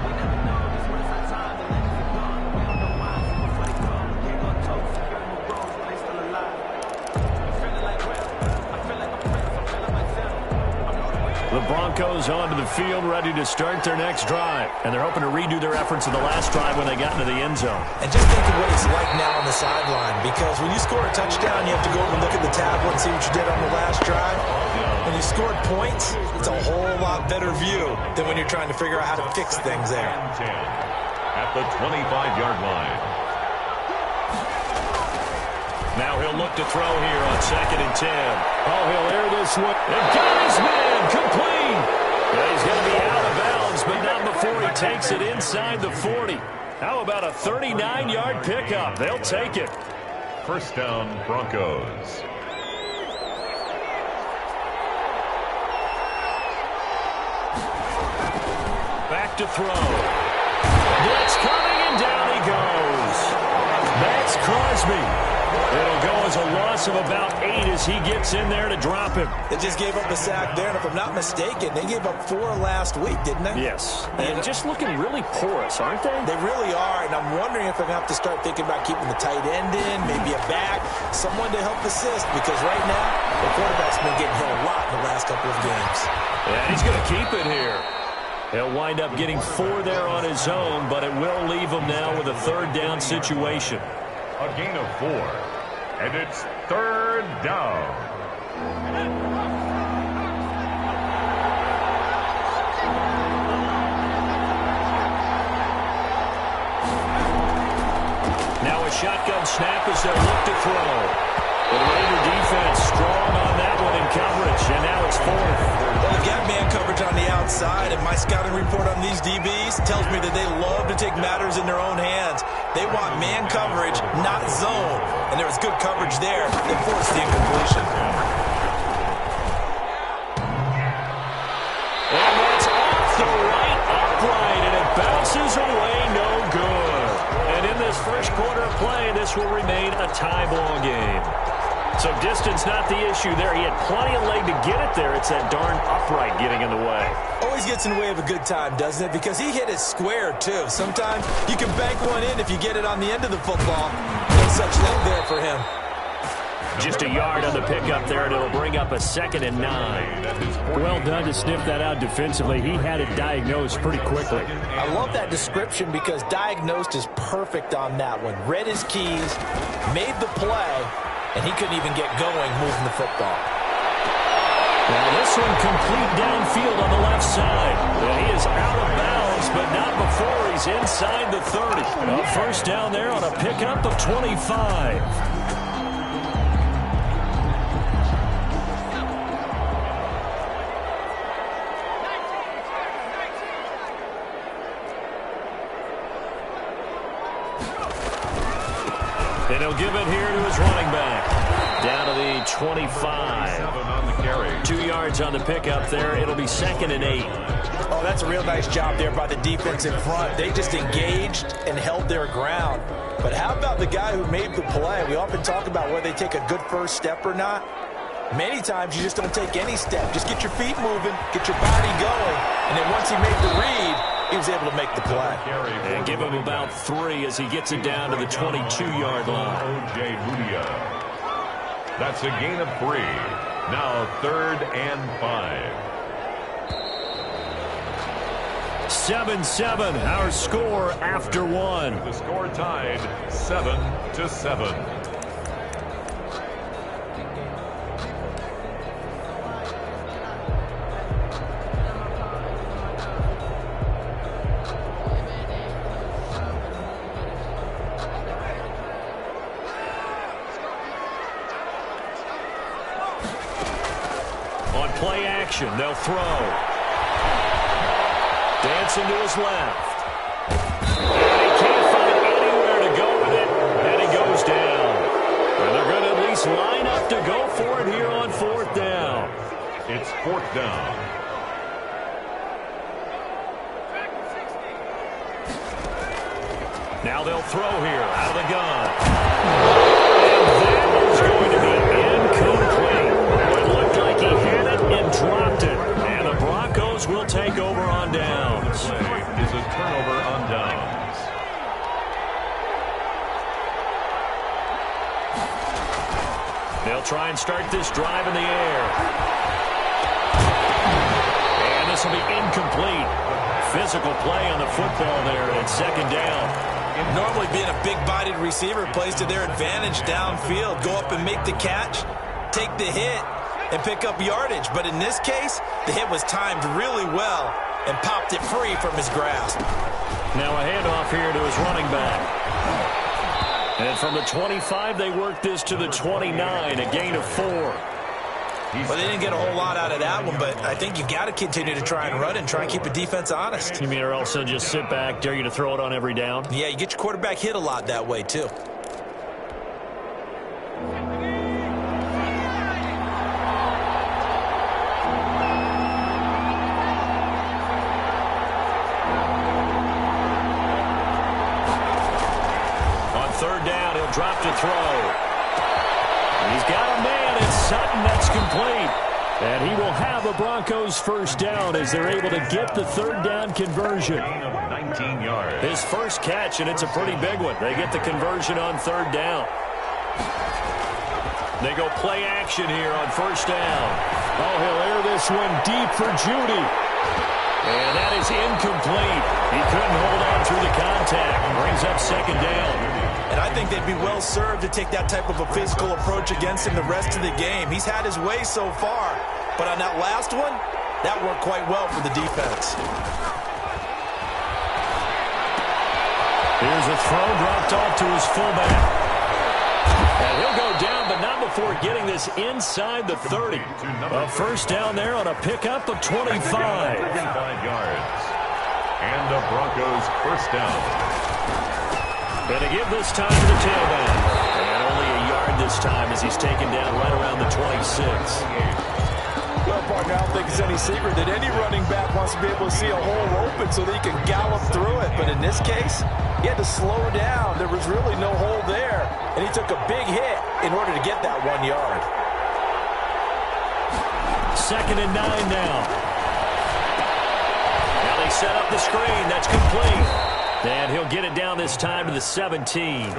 The Broncos onto the field, ready to start their next drive. And they're hoping to redo their efforts in the last drive when they got into the end zone. And just think of what it's like now on the sideline, because when you score a touchdown, you have to go over and look at the tablet and see what you did on the last drive. When you scored points, it's a whole lot better view than when you're trying to figure out how to fix things there. At the 25-yard line. Now he'll look to throw here on 2nd and 10. Oh, he'll air this one. And got his man complete. Yeah, he's going to be out of bounds, but not before he takes it inside the 40. How about a 39-yard pickup? They'll take it. First down, Broncos. Back to throw. Blitz coming, and down he goes. That's Crosby. It'll go as a loss of about 8 as he gets in there to drop him. They just gave up a sack there, and if I'm not mistaken, they gave up 4 last week, didn't they? Yes. And just looking really porous, aren't they? They really are, and I'm wondering if they're going to have to start thinking about keeping the tight end in, maybe a back, someone to help assist, because right now, the quarterback's been getting hit a lot in the last couple of games. Yeah, he's going to keep it here. He'll wind up getting 4 there on his own, but it will leave him now with a 3rd down situation. A gain of 4. And it's 3rd down. Now a shotgun snap as they'll look to throw. The Raider defense strong on that one in coverage, and now it's 4th. Well, they've got man coverage on the outside, and my scouting report on these DBs tells me that they love to take matters in their own hands. They want man coverage, not zone. And there was good coverage there that forced the incompletion. And that's off the right upright, and it bounces away no good. And in this first quarter of play, this will remain a tie ball game. So distance not the issue there. He had plenty of leg to get it there. It's that darn upright getting in the way. Always gets in the way of a good time, doesn't it? Because he hit it square, too. Sometimes you can bank one in if you get it on the end of the football. No such luck there for him. Just a yard on the pickup there, and it'll bring up a 2nd and 9. Well done to sniff that out defensively. He had it diagnosed pretty quickly. I love that description because diagnosed is perfect on that one. Read his keys, made the play, and he couldn't even get going moving the football. Now this one complete downfield on the left side. And he is out of bounds, but not before he's inside the 30. A first down there on a pickup of 25. And he'll give it here to his running back. Down to the 25. 2 yards on the pickup there. It'll be 2nd and 8. Oh, that's a real nice job there by the defense in front. They just engaged and held their ground. But how about the guy who made the play? We often talk about whether they take a good first step or not. Many times you just don't take any step. Just get your feet moving, get your body going, and then once he made the read, he was able to make the play. And give him about 3 as he gets it down to the 22-yard line. O.J. Mudia. That's a gain of 3. Now 3rd and 5. 7-7, our score after 1. The score tied 7-7. Play action, they'll throw. Dancing to his left. And he can't find anywhere to go with it, and he goes down. Broncos line up to go for it here on 4th down. It's 4th down. Now they'll throw here out of the gun. And that is going to be incomplete. It looked like he had it and dropped it. And the Broncos will take over on downs. Is a turnover on downs. They'll try and start this drive in the air. And this will be incomplete. Physical play on the football there, and it's 2nd down. Normally being a big-bodied receiver plays to their advantage downfield. Go up and make the catch, take the hit, and pick up yardage. But in this case, the hit was timed really well and popped it free from his grasp. Now a handoff here to his running back. And from the 25, they work this to the 29, a gain of 4. Well, they didn't get a whole lot out of that one, but I think you got to continue to try and run and try and keep the defense honest. You mean or else they'll just sit back, dare you to throw it on every down? Yeah, you get your quarterback hit a lot that way, too. On 3rd down, he'll drop to throw. He's got a man. It's Sutton. That's complete. And he will have a Broncos 1st down as they're able to get the 3rd down conversion. Gain of 19 yards. His first catch, and it's a pretty big one. They get the conversion on 3rd down. They go play action here on 1st down. Oh, he'll air this one deep for Judy. And that is incomplete. He couldn't hold on through the contact. Brings up 2nd down. And I think they'd be well served to take that type of a physical approach against him the rest of the game. He's had his way so far, but on that last one, that worked quite well for the defense. Here's a throw dropped off to his fullback. And he'll go down, but not before getting this inside the 30. A 1st down there on a pickup of 25. 35 yards. And the Broncos 1st down. And to give this time to the tailback. And only a yard this time as he's taken down right around the 26. Well, partner, I don't think it's any secret that any running back wants to be able to see a hole open so that he can gallop through it. But in this case, he had to slow down. There was really no hole there. And he took a big hit in order to get that 1 yard. 2nd and 9 now. Now they set up the screen. That's complete. And he'll get it down this time to the 17.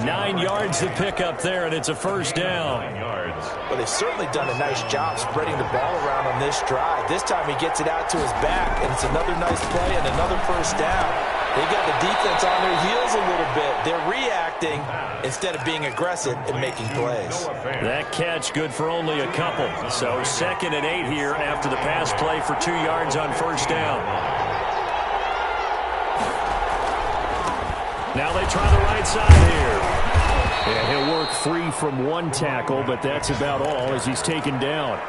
9 yards to pick up there, and it's a 1st down. 9 yards. Well, they've certainly done a nice job spreading the ball around on this drive. This time he gets it out to his back, and it's another nice play and another 1st down. They got the defense on their heels a little bit. They're reacting instead of being aggressive and making plays. That catch good for only a couple. So 2nd and 8 here after the pass play for 2 yards on 1st down. Now they try the right side here. Yeah, he'll work free from 1 tackle, but that's about all as he's taken down.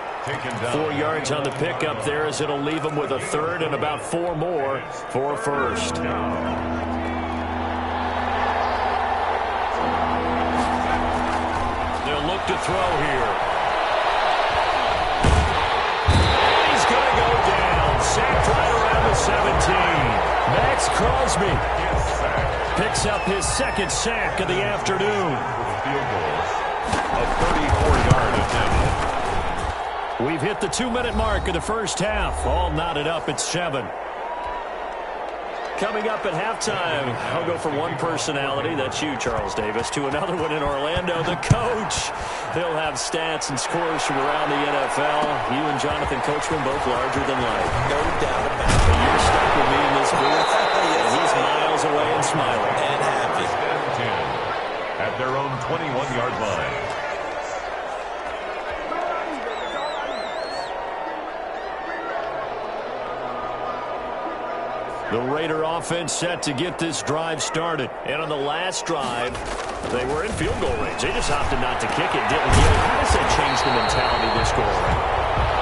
4 yards on the pickup there as it'll leave him with a 3rd and about 4 more for a 1st. They'll look to throw here. He's going to go down. Sacked right around the 17. Max Crosby picks up his 2nd sack of the afternoon. Field goal. A 34-yard attempt. We've hit the 2-minute mark of the 1st half. All knotted up at 7. Coming up at halftime, I'll go from one personality, that's you, Charles Davis, to another one in Orlando, the coach. He'll have stats and scores from around the NFL. You and Jonathan Coachman both larger than life. No doubt about it. And you're stuck with me in this booth. And he's miles away and smiling. And happy. 10 at their own 21-yard line. The Raider offense set to get this drive started. And on the last drive, they were in field goal range. They just opted not to kick it, didn't get it. How does that change the mentality this go around?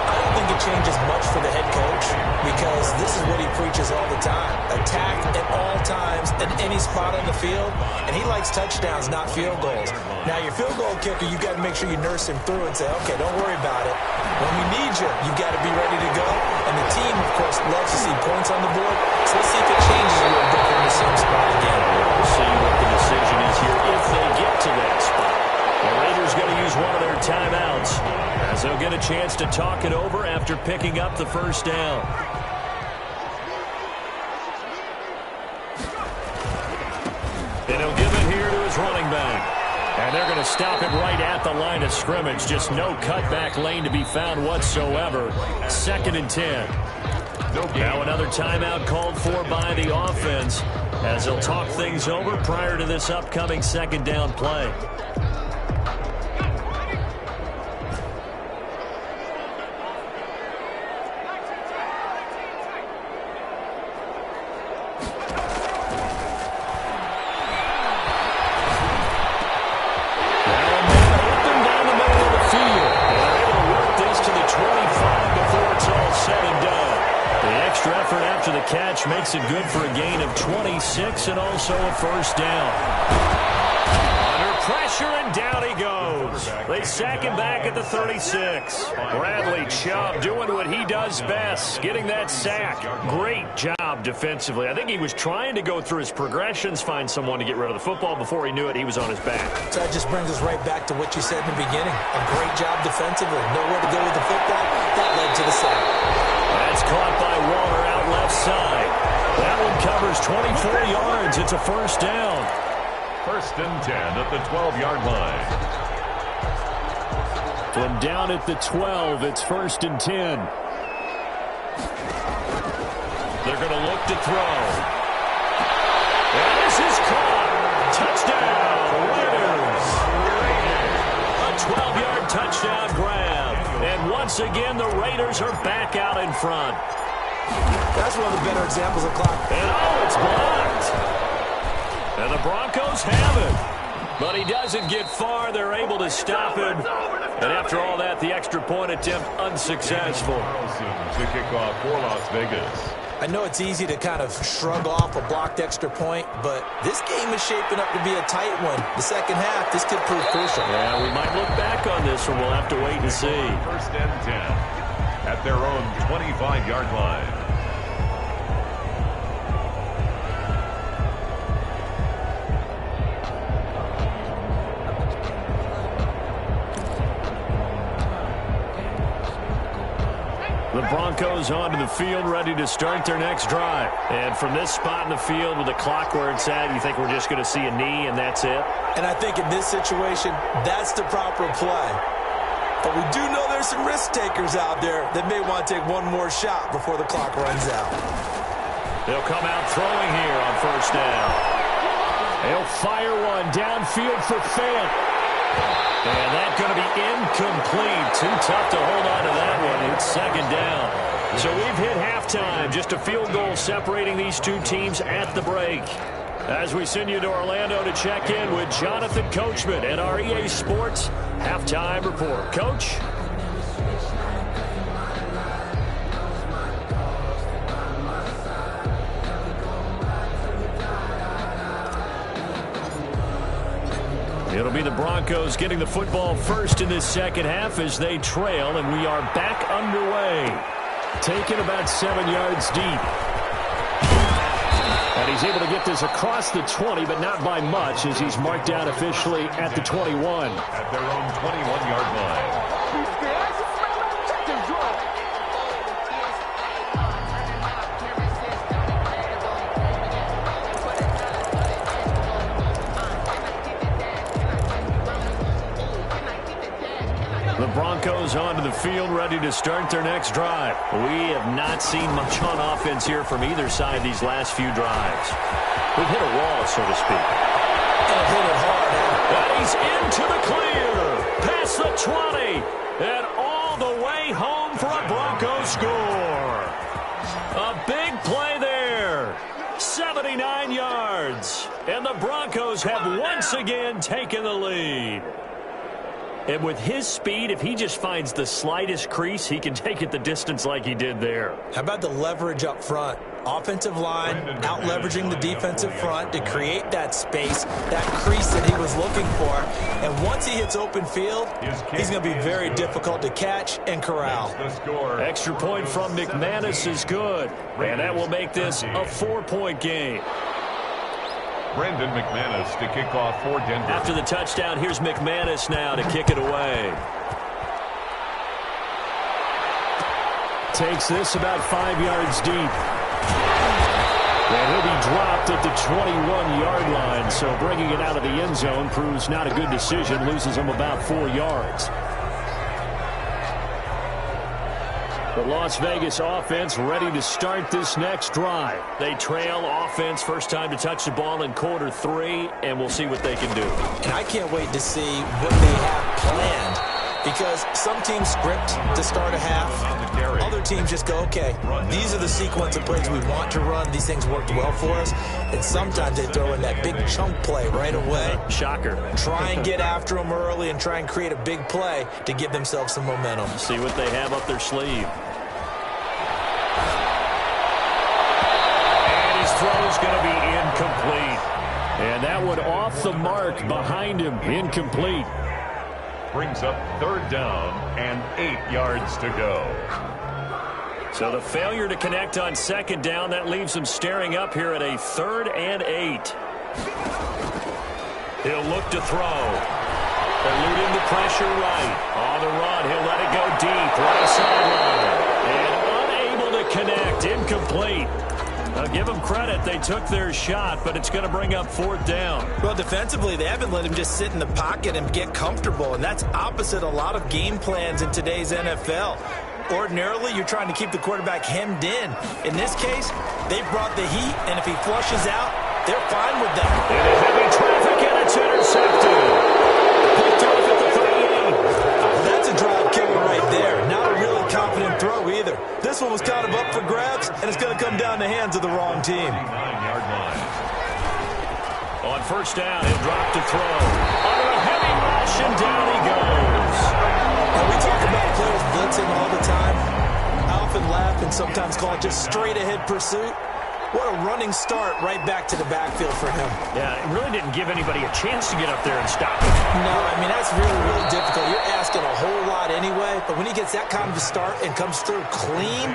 I don't think it changes much for the head coach because this is what he preaches all the time. Attack at all times in any spot on the field, and he likes touchdowns, not field goals. Now, your field goal kicker, you got to make sure you nurse him through and say, okay, don't worry about it. When we need you, you got to be ready to go. And the team, of course, loves to see points on the board. So let's see if it changes a little bit from the same spot again. We'll see what the decision is here if they get to that spot. The Raiders going to use one of their timeouts as they'll get a chance to talk it over after picking up the first down. And he'll give it here to his running back. And they're going to stop it right at the line of scrimmage. Just no cutback lane to be found whatsoever. 2nd and 10. Now another timeout called for by the offense as they'll talk things over prior to this upcoming 2nd down play. Catch makes it good for a gain of 26 and also a first down. Under pressure and down he goes. They sack him back at the 36. Bradley Chubb doing what he does best, getting that sack. Great job defensively. I think he was trying to go through his progressions, find someone to get rid of the football. Before he knew it, he was on his back. So that just brings us right back to what you said in the beginning. A great job defensively. Nowhere to go with the football. That led to the sack. That's caught by Waller out left side. That one covers 24 yards. It's a first down. 1st and 10 at the 12-yard line. From down at the 12, it's 1st and 10. They're going to look to throw. And this is caught. Touchdown, Raiders. A 12-yard touchdown grab. And once again, the Raiders are back out in front. That's one of the better examples of clock. And oh, it's blocked. And the Broncos have it. But he doesn't get far. They're able to stop him. And after all that, the extra point attempt unsuccessful. To kick off for Las Vegas. I know it's easy to kind of shrug off a blocked extra point, but this game is shaping up to be a tight one. The second half, this could prove crucial. Yeah, we might look back on this one. We'll have to wait and see. 1st and 10 at their own 25-yard line. The Broncos onto the field, ready to start their next drive. And from this spot in the field with the clock where it's at, you think we're just going to see a knee and that's it? And I think in this situation, that's the proper play. But we do know there's some risk takers out there that may want to take one more shot before the clock runs out. They'll come out throwing here on first down. They'll fire one downfield for Fant. And that's going to be incomplete. Too tough to hold on to that one. It's 2nd down. So we've hit halftime. Just a field goal separating these two teams at the break. As we send you to Orlando to check in with Jonathan Coachman at our EA Sports Halftime Report. Coach? It'll be the Broncos getting the football first in this second half as they trail, and we are back underway. Taken about 7 yards deep. And he's able to get this across the 20, but not by much as he's marked down officially at the 21. At their own 21-yard line. The Broncos onto the field, ready to start their next drive. We have not seen much on offense here from either side these last few drives. We've hit a wall, so to speak. And hit it hard. And he's into the clear. Past the 20. And all the way home for a Broncos score. A big play there. 79 yards. And the Broncos have once again taken the lead. And with his speed, if he just finds the slightest crease, he can take it the distance like he did there. How about the leverage up front? Offensive line out-leveraging the defensive front to create that space, that crease that he was looking for. And once he hits open field, he's going to be very difficult to catch and corral. Extra point from McManus is good. And that will make this a 4-point game. Brendan McManus to kick off for Denver. After the touchdown, here's McManus now to kick it away. Takes this about 5 yards deep. And he'll be dropped at the 21-yard line, so bringing it out of the end zone proves not a good decision, loses him about 4 yards. The Las Vegas offense ready to start this next drive. They trail offense, first time to touch the ball in quarter 3, and we'll see what they can do. And I can't wait to see what they have planned, because some teams script to start a half. Other teams just go, okay, these are the sequence of plays we want to run. These things worked well for us. And sometimes they throw in that big chunk play right away. Shocker. Try and get after them early and try and create a big play to give themselves some momentum. See what they have up their sleeve. And his throw is going to be incomplete. And that one off the mark behind him, incomplete. Brings up 3rd down and 8 yards to go. So the failure to connect on 2nd down, that leaves him staring up here at a 3rd and 8. He'll look to throw. Eluding the pressure right. On the run, he'll let it go deep. Right sideline. And unable to connect. Incomplete. Now, give them credit. They took their shot, but it's going to bring up 4th down. Well, defensively, they haven't let him just sit in the pocket and get comfortable, and that's opposite a lot of game plans in today's NFL. Ordinarily, you're trying to keep the quarterback hemmed in. In this case, they brought the heat, and if he flushes out, they're fine with that. Into heavy traffic, and it's intercepted. Picked off at the 38. That's a drive killer right there. Not a really confident throw either. This one was kind of up for grabs, and it's going to come down the hands of the wrong team. 9-yard line. On 1st down, he'll drop to throw. Under a heavy rush, and down he goes. Now, we talk about players blitzing all the time. I often laugh and sometimes call it just straight-ahead pursuit. What a running start right back to the backfield for him. Yeah, it really didn't give anybody a chance to get up there and stop him. No, I mean, that's really, really difficult. You're asking a whole lot anyway, but when he gets that kind of a start and comes through clean,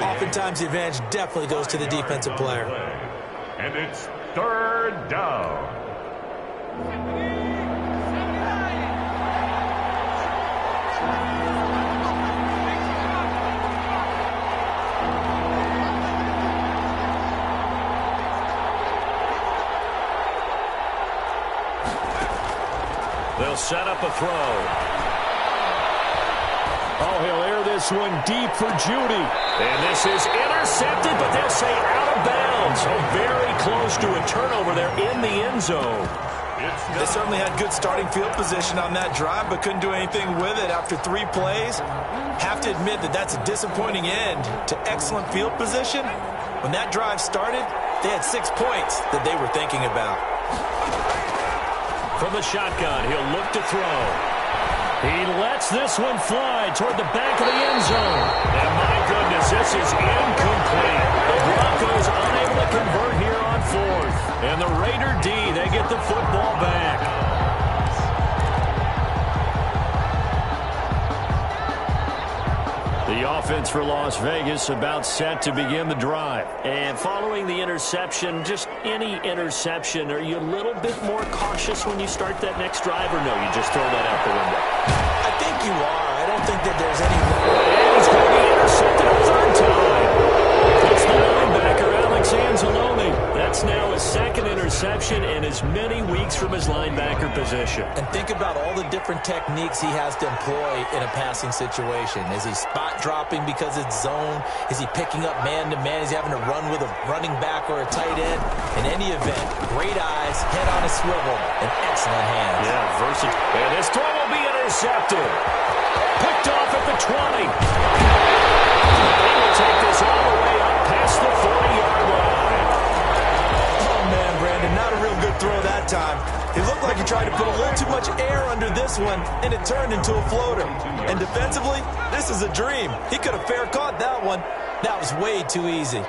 oftentimes the advantage definitely goes to the defensive player. And it's 3rd down. They'll set up a throw. Oh, he'll air this one deep for Judy. And this is intercepted, but they'll say out of bounds. So very close to a turnover there in the end zone. They certainly had good starting field position on that drive, but couldn't do anything with it after 3 plays. Have to admit that that's a disappointing end to excellent field position. When that drive started, they had 6 points that they were thinking about. From the shotgun, he'll look to throw. He lets this one fly toward the back of the end zone. And my goodness, this is incomplete. The Broncos unable to convert here on 4th. And the Raider D, they get the football back. The offense for Las Vegas about set to begin the drive. And following the interception, just any interception, are you a little bit more cautious when you start that next drive, or no, you just throw that out the window? I think you are. I don't think that there's any... And he's going to be intercepted a 3rd time. It's the linebacker, Alex Anzalone. That's now his 2nd interception in as many weeks from his linebacker position. And think about all the different techniques he has to employ in a passing situation. Is he spot dropping because it's zone? Is he picking up man-to-man? Is he having to run with a running back or a tight end? In any event, great eyes, head on a swivel, and excellent hands. Yeah, versatile. And this throw will be intercepted. Picked off at the 20. They will take this all the way up past the 40-yard line. Oh, man, Brandon, not a real good throw that time. It looked like he tried to put a little too much air under this this one, and it turned into a floater. And defensively, this is a dream. He could have fair caught that one. That was way too easy.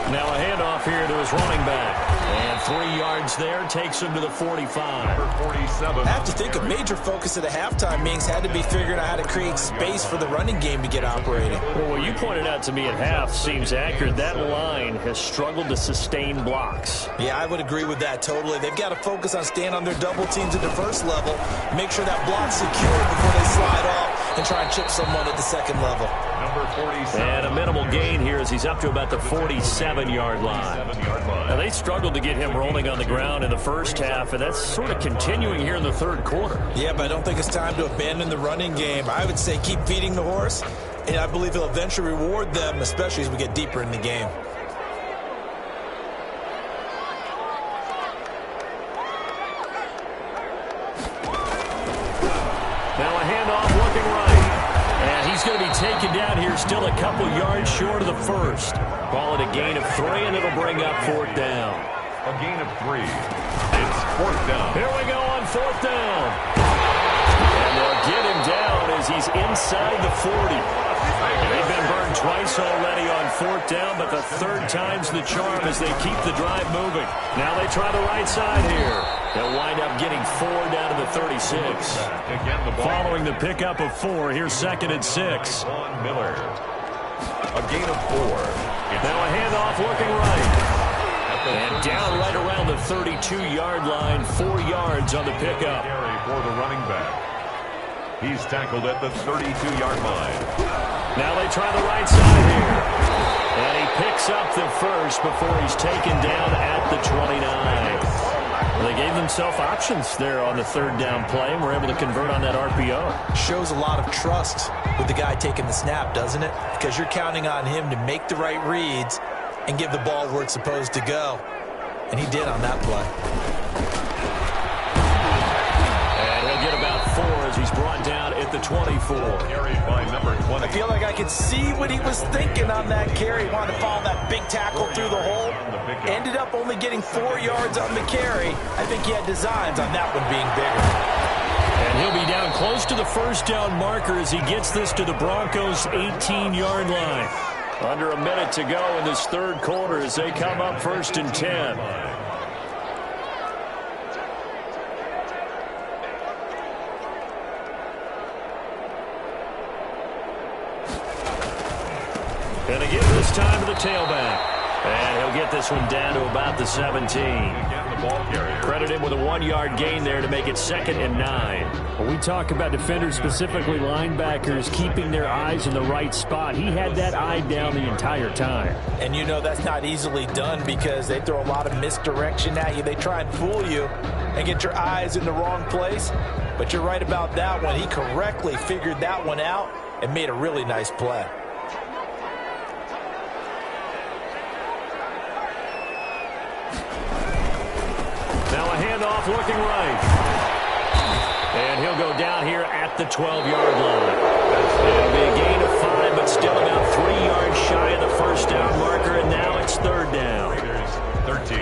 Now a handoff here to his running back. And 3 yards there takes him to the 45. I have to think a major focus of the halftime meetings had to be figuring out how to create space for the running game to get operating. Well, what you pointed out to me at half seems accurate. That line has struggled to sustain blocks. Yeah, I would agree with that totally. They've got to focus on staying on their double teams at the first level, make sure that block's secure before they slide off and try and chip someone at the second level. Number 47. And a minimal gain here as he's up to about the 47-yard line. Now, they struggled to get him rolling on the ground in the first half, and that's sort of continuing here in the third quarter. Yeah, but I don't think it's time to abandon the running game. I would say keep feeding the horse, and I believe he'll eventually reward them, especially as we get deeper in the game. Now a handoff looking right. And he's going to be taken down here still a couple yards short of the first. Call it a gain of 3, and it'll bring up 4th down. A gain of 3. It's 4th down. Here we go on 4th down. And they'll get him down as he's inside the 40. They've been burned twice already on 4th down, but the third time's the charm as they keep the drive moving. Now they try the right side here. They'll wind up getting 4 down to the 36. Following the pickup of 4, here's 2nd and 6. Miller. A gain of 4. Now a handoff looking right. And down right around the 32-yard line, 4 yards on the pickup. For the running back. He's tackled at the 32-yard line. Now they try the right side here. And he picks up the first before he's taken down at the 29. They gave themselves options there on the 3rd down play and were able to convert on that RPO. Shows a lot of trust with the guy taking the snap, doesn't it? Because you're counting on him to make the right reads and give the ball where it's supposed to go. And he did on that play. And he'll get about 4 as he's brought down at the 24. Carried by number 20. I feel like I could see what he was thinking on that carry. He wanted to follow that big tackle through the hole. Ended up only getting 4 yards on the carry. I think he had designs on that one being bigger. And he'll be down close to the 1st down marker as he gets this to the Broncos' 18-yard line. Under a minute to go in this third quarter as they come up 1st and 10. And again this time to the tailback. And he'll get this one down to about the 17. Credit him with a 1-yard gain there to make it 2nd and 9. When we talk about defenders, specifically linebackers, keeping their eyes in the right spot, he had that eye down the entire time. And you know that's not easily done because they throw a lot of misdirection at you. They try and fool you and get your eyes in the wrong place. But you're right about that one. He correctly figured that one out and made a really nice play. Handoff looking right. And he'll go down here at the 12-yard line. It'll be a gain of 5, but still about 3 yards shy of the 1st down marker, and now it's 3rd down. Raiders 13.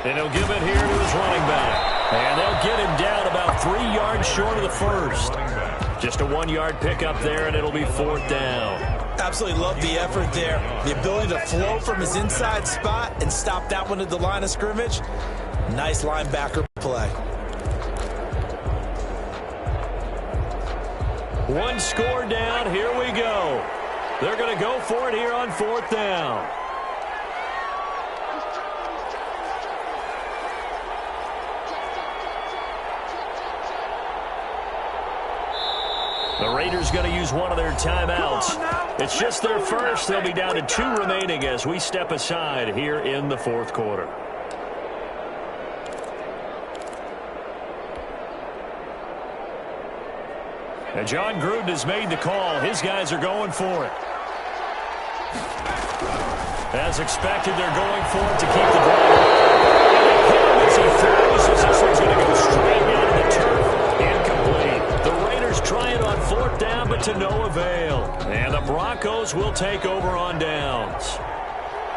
And he'll give it here to his running back. And they'll get him down about 3 yards short of the first. Just a 1-yard pickup there, and it'll be 4th down. Absolutely love the effort there. The ability to flow from his inside spot and stop that one at the line of scrimmage. Nice linebacker play. One score down. Here we go. They're going to go for it here on 4th down. The Raiders going to use one of their timeouts. It's just their first. They'll be down to 2 remaining as we step aside here in the 4th quarter. And John Gruden has made the call. His guys are going for it. As expected, they're going for it to keep the drive. And they hit him as he throws as this one's going to go straight into the turf. 4th down, but to no avail. And the Broncos will take over on downs.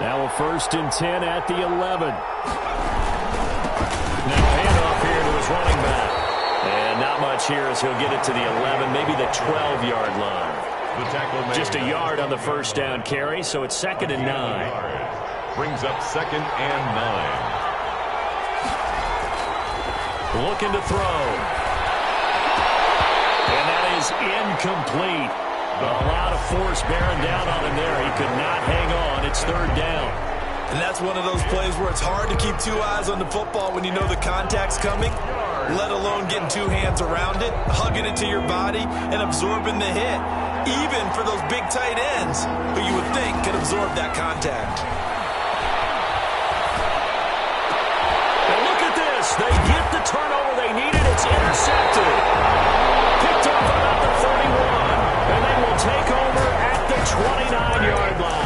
Now a 1st and 10 at the 11. Now handoff here to his running back. And not much here as he'll get it to the 11, maybe the 12-yard line. The tackle just a yard on the 1st down carry, so it's 2nd and 9. Brings up 2nd and 9. Looking to throw. And that is incomplete. A lot of force bearing down on him there. He could not hang on. It's 3rd down. And that's one of those plays where it's hard to keep 2 eyes on the football when you know the contact's coming, let alone getting 2 hands around it, hugging it to your body, and absorbing the hit. Even for those big tight ends who you would think could absorb that contact. And look at this. They get the turnover they needed. It's intercepted. Picked up about the 31. And they will take over at the 29-yard line.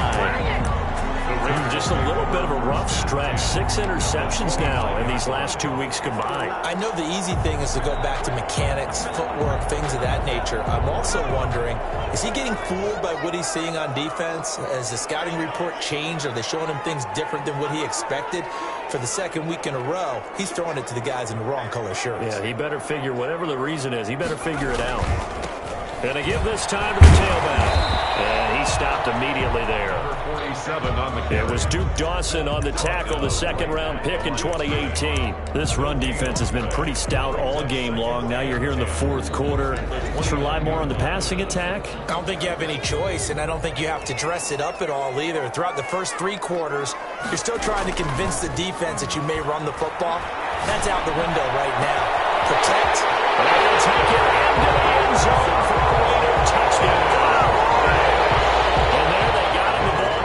Just a little bit of a rough stretch. 6 interceptions now in these last 2 weeks combined. I know the easy thing is to go back to mechanics, footwork, things of that nature. I'm also wondering, is he getting fooled by what he's seeing on defense? Has the scouting report changed? Are they showing him things different than what he expected? For the 2nd week in a row, he's throwing it to the guys in the wrong color shirts. Yeah, he better figure, whatever the reason is, he better figure it out. And to give this time to the tailback. And he stopped immediately there. It was Duke Dawson on the tackle, the 2nd-round pick in 2018. This run defense has been pretty stout all game long. Now you're here in the 4th quarter. Let's rely more on the passing attack. I don't think you have any choice, and I don't think you have to dress it up at all either. Throughout the first 3 quarters, you're still trying to convince the defense that you may run the football. That's out the window right now. Protect. And they'll take it into the end zone for a Raider touchdown.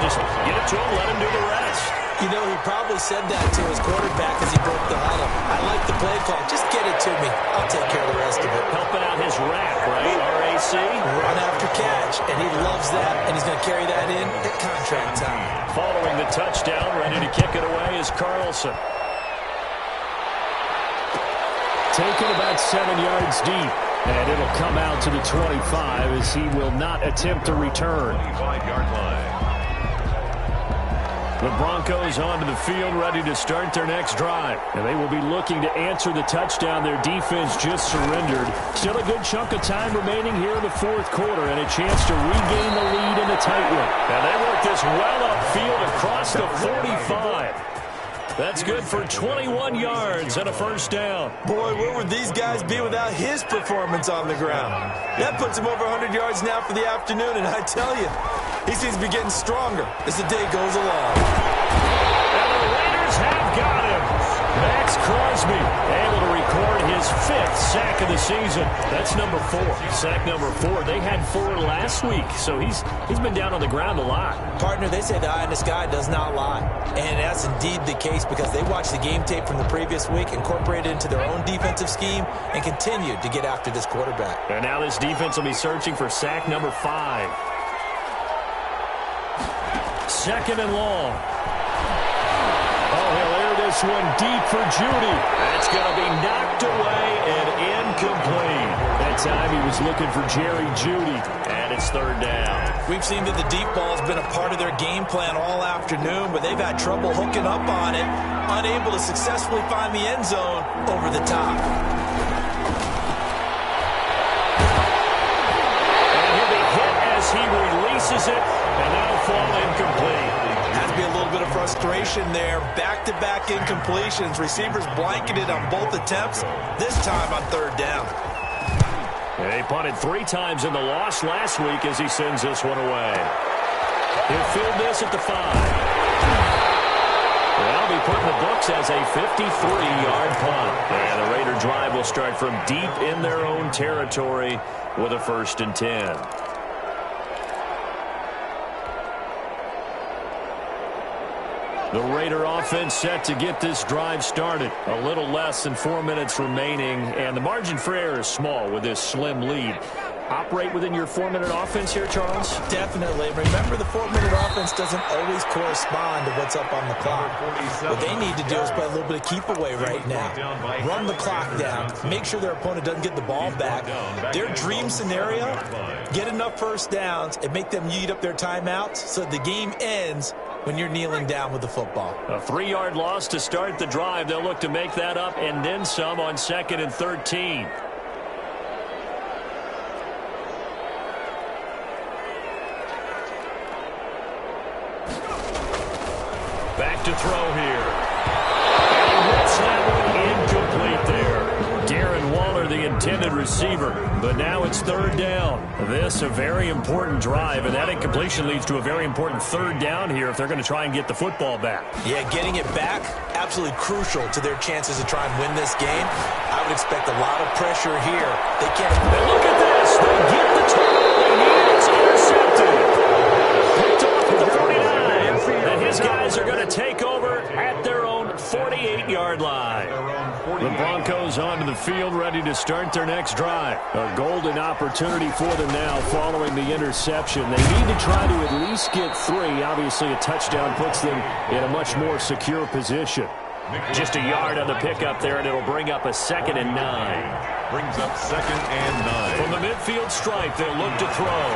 Just get it to him, let him do the rest. You know, he probably said that to his quarterback as he broke the huddle. I like the play call. Just get it to me. I'll take care of the rest of it. Helping out his rack, right? RAC. Run after catch, and he loves that, and he's going to carry that in at contract time. Following the touchdown, ready to kick it away is Carlson. Taken about 7 yards deep. And it'll come out to the 25 as he will not attempt to return. 25-yard line. The Broncos onto the field, ready to start their next drive. And they will be looking to answer the touchdown their defense just surrendered. Still a good chunk of time remaining here in the 4th quarter and a chance to regain the lead in the tight one. And they work this well upfield across the 45. That's good for 21 yards and a 1st down. Boy, where would these guys be without his performance on the ground? That puts him over 100 yards now for the afternoon, and I tell you, he seems to be getting stronger as the day goes along. And the Raiders have got him. Max Crosby able to record his 5th sack of the season. That's number 4. Sack number 4. They had 4 last week, so he's been down on the ground a lot. Partner, they say the eye in the sky does not lie. And that's indeed the case because they watched the game tape from the previous week, incorporated it into their own defensive scheme, and continued to get after this quarterback. And now this defense will be searching for sack number 5. 2nd and long. Oh, he'll air this one deep for Judy. That's going to be knocked away and incomplete. That time he was looking for Jerry Judy, and it's 3rd down. We've seen that the deep ball has been a part of their game plan all afternoon, but they've had trouble hooking up on it, unable to successfully find the end zone over the top. And he'll be hit as he releases it, and that'll fall incomplete. Has to be a little bit of frustration there. Back-to-back incompletions. Receivers blanketed on both attempts, this time on 3rd down. He punted 3 times in the loss last week as he sends this one away. He'll field this at the 5. That'll be put in the books as a 53-yard punt. And the Raider drive will start from deep in their own territory with a 1st and 10. The Raider offense set to get this drive started. A little less than 4 minutes remaining, and the margin for error is small with this slim lead. operate within your 4-minute offense here, Charles? Definitely. Remember, the 4-minute offense doesn't always correspond to what's up on the clock. What they need to do is play a little bit of keep away right now. Run the clock down. Make sure their opponent doesn't get the ball back. Their dream scenario, get enough first downs and make them eat up their timeouts so the game ends when you're kneeling down with the football. A 3-yard loss to start the drive. They'll look to make that up and then some on 2nd and 13. Back to throw here. And that's that one incomplete there. Darren Waller, the intended receiver, but now it's 3rd down. This a very important drive, and that incompletion leads to a very important 3rd down here if they're going to try and get the football back. Yeah, getting it back, absolutely crucial to their chances to try and win this game. I would expect a lot of pressure here. They can't. And look at this. They get the turnover they need. It's intercepted. Picked off at the 49. And his guys are going to take over at their own 48-yard line. The Broncos onto the field, ready to start their next drive. A golden opportunity for them now following the interception. They need to try to at least get 3. Obviously, a touchdown puts them in a much more secure position. Just a yard on the pickup there, and it'll bring up a 2nd and 9. Brings up 2nd and 9. From the midfield stripe, they'll look to throw.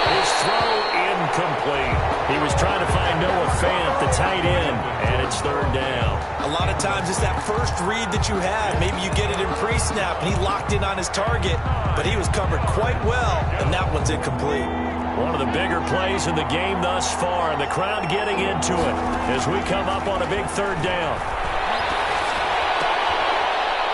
His throw incomplete. He was trying to find Noah Fant, the tight end, and it's 3rd down. A lot of times it's that first read that you have. Maybe you get it in pre-snap, and he locked in on his target, but he was covered quite well, and that one's incomplete. One of the bigger plays in the game thus far, and the crowd getting into it as we come up on a big 3rd down.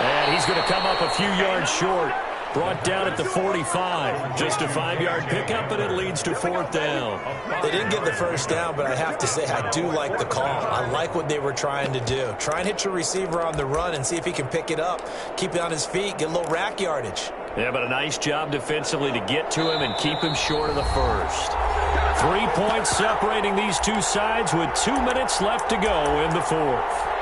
And he's going to come up a few yards short. Brought down at the 45. Just a 5-yard pickup, and it leads to 4th down. They didn't get the first down, but I have to say I do like the call. I like what they were trying to do. Try and hit your receiver on the run and see if he can pick it up. Keep it on his feet, get a little rack yardage. Yeah, but a nice job defensively to get to him and keep him short of the first. 3 points separating these two sides with 2 minutes left to go in the 4th.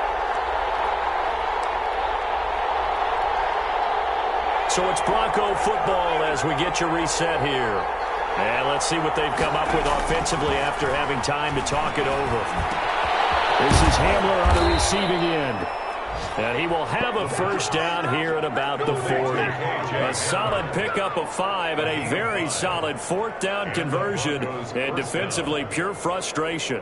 So it's Bronco football as we get you reset here. And let's see what they've come up with offensively after having time to talk it over. This is Hamler on the receiving end. And he will have a first down here at about the 40. A solid pickup of 5 and a very solid 4th down conversion. And defensively, pure frustration.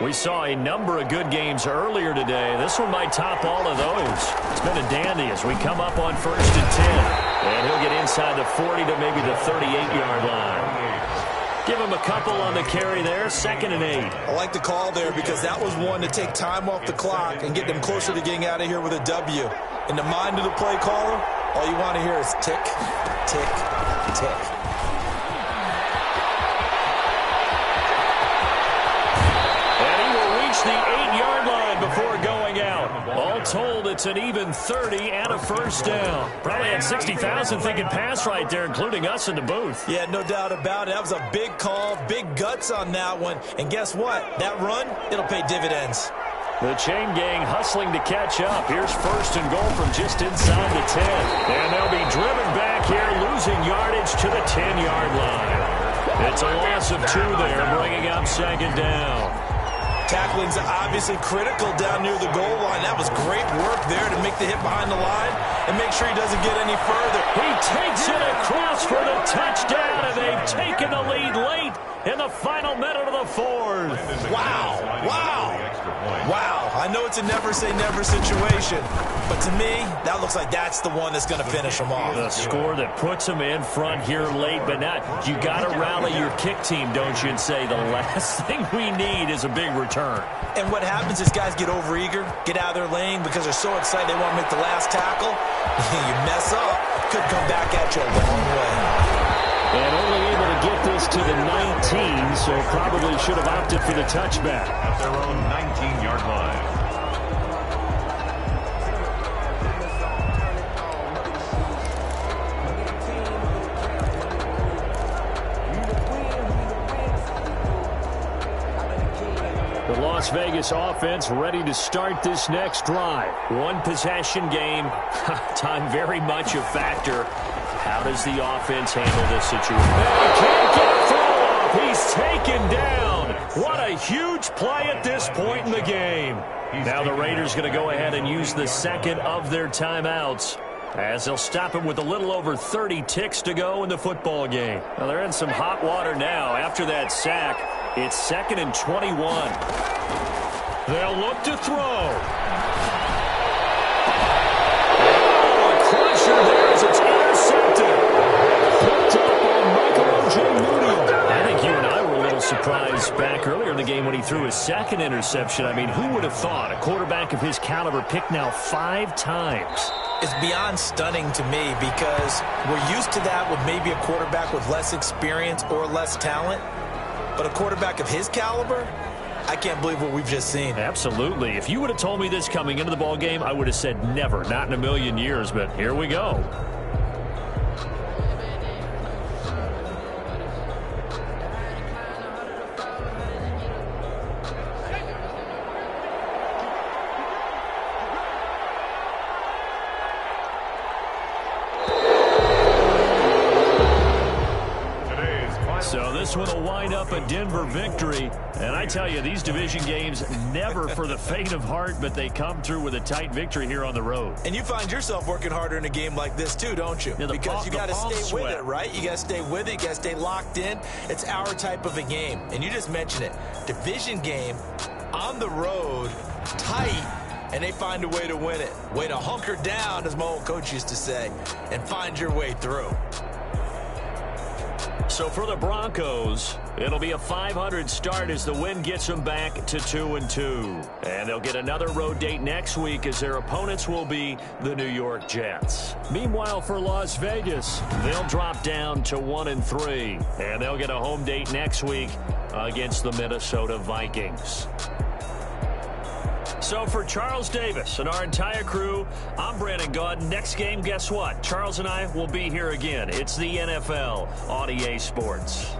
We saw a number of good games earlier today. This one might top all of those. It's been a dandy as we come up on 1st and 10. And he'll get inside the 40 to maybe the 38-yard line. Give him a couple on the carry there, 2nd and 8. I like the call there because that was one to take time off the clock and get them closer to getting out of here with a W. In the mind of the play caller, all you want to hear is tick, tick, tick. The 8-yard line before going out. All told, it's an even 30 and a first down. Probably had 60,000 thinking pass right there, including us in the booth. Yeah, no doubt about it. That was a big call, big guts on that one. And guess what? That run, it'll pay dividends. The chain gang hustling to catch up. Here's 1st and goal from just inside the 10. And they'll be driven back here, losing yardage to the 10-yard line. It's a loss of 2 there, bringing up 2nd down. Tackling's obviously critical down near the goal line. That was great work there to make the hit behind the line and make sure he doesn't get any further. He takes it across for the touchdown, and they've taken the lead late in the final minute of the 4th. Wow. Wow. Wow. I know it's a never-say-never situation, but to me, that looks like that's the one that's going to finish them off. The score that puts them in front here late, but not. You got to rally your kick team, don't you, and say the last thing we need is a big return. And what happens is guys get overeager, get out of their lane because they're so excited they want to make the last tackle. You mess up, could come back at you a long way. And only able to get this to the 19, so probably should have opted for the touchback. At their own 19-yard line. Vegas offense ready to start this next drive. One possession game. Time very much a factor. How does the offense handle this situation? They can't get a throw off. He's taken down. What a huge play at this point in the game. Now the Raiders going to go ahead and use the second of their timeouts, as they'll stop him with a little over 30 ticks to go in the football game. Well, they're in some hot water now. After that sack, it's 2nd and 21. They'll look to throw. Oh, a crusher there as it's intercepted. Picked up on Michael Ojemudia. I think you and I were a little surprised back earlier in the game when he threw his second interception. I mean, who would have thought a quarterback of his caliber picked now 5 times? It's beyond stunning to me because we're used to that with maybe a quarterback with less experience or less talent. But a quarterback of his caliber, I can't believe what we've just seen. Absolutely. If you would have told me this coming into the ball game, I would have said never, not in a million years. But here we go. This one will wind up a Denver victory. And I tell you, these division games never for the faint of heart, but they come through with a tight victory here on the road. And you find yourself working harder in a game like this too, don't you? Yeah, because you got to stay with it, right? You got to stay with it. You got to stay locked in. It's our type of a game. And you just mentioned it. Division game on the road, tight, and they find a way to win it. Way to hunker down, as my old coach used to say, and find your way through. So for the Broncos, it'll be a .500 start as the win gets them back to 2-2. And they'll get another road date next week as their opponents will be the New York Jets. Meanwhile, for Las Vegas, they'll drop down to 1-3. And they'll get a home date next week against the Minnesota Vikings. So for Charles Davis and our entire crew, I'm Brandon Gaud. Next game, guess what? Charles and I will be here again. It's the NFL on EA Sports.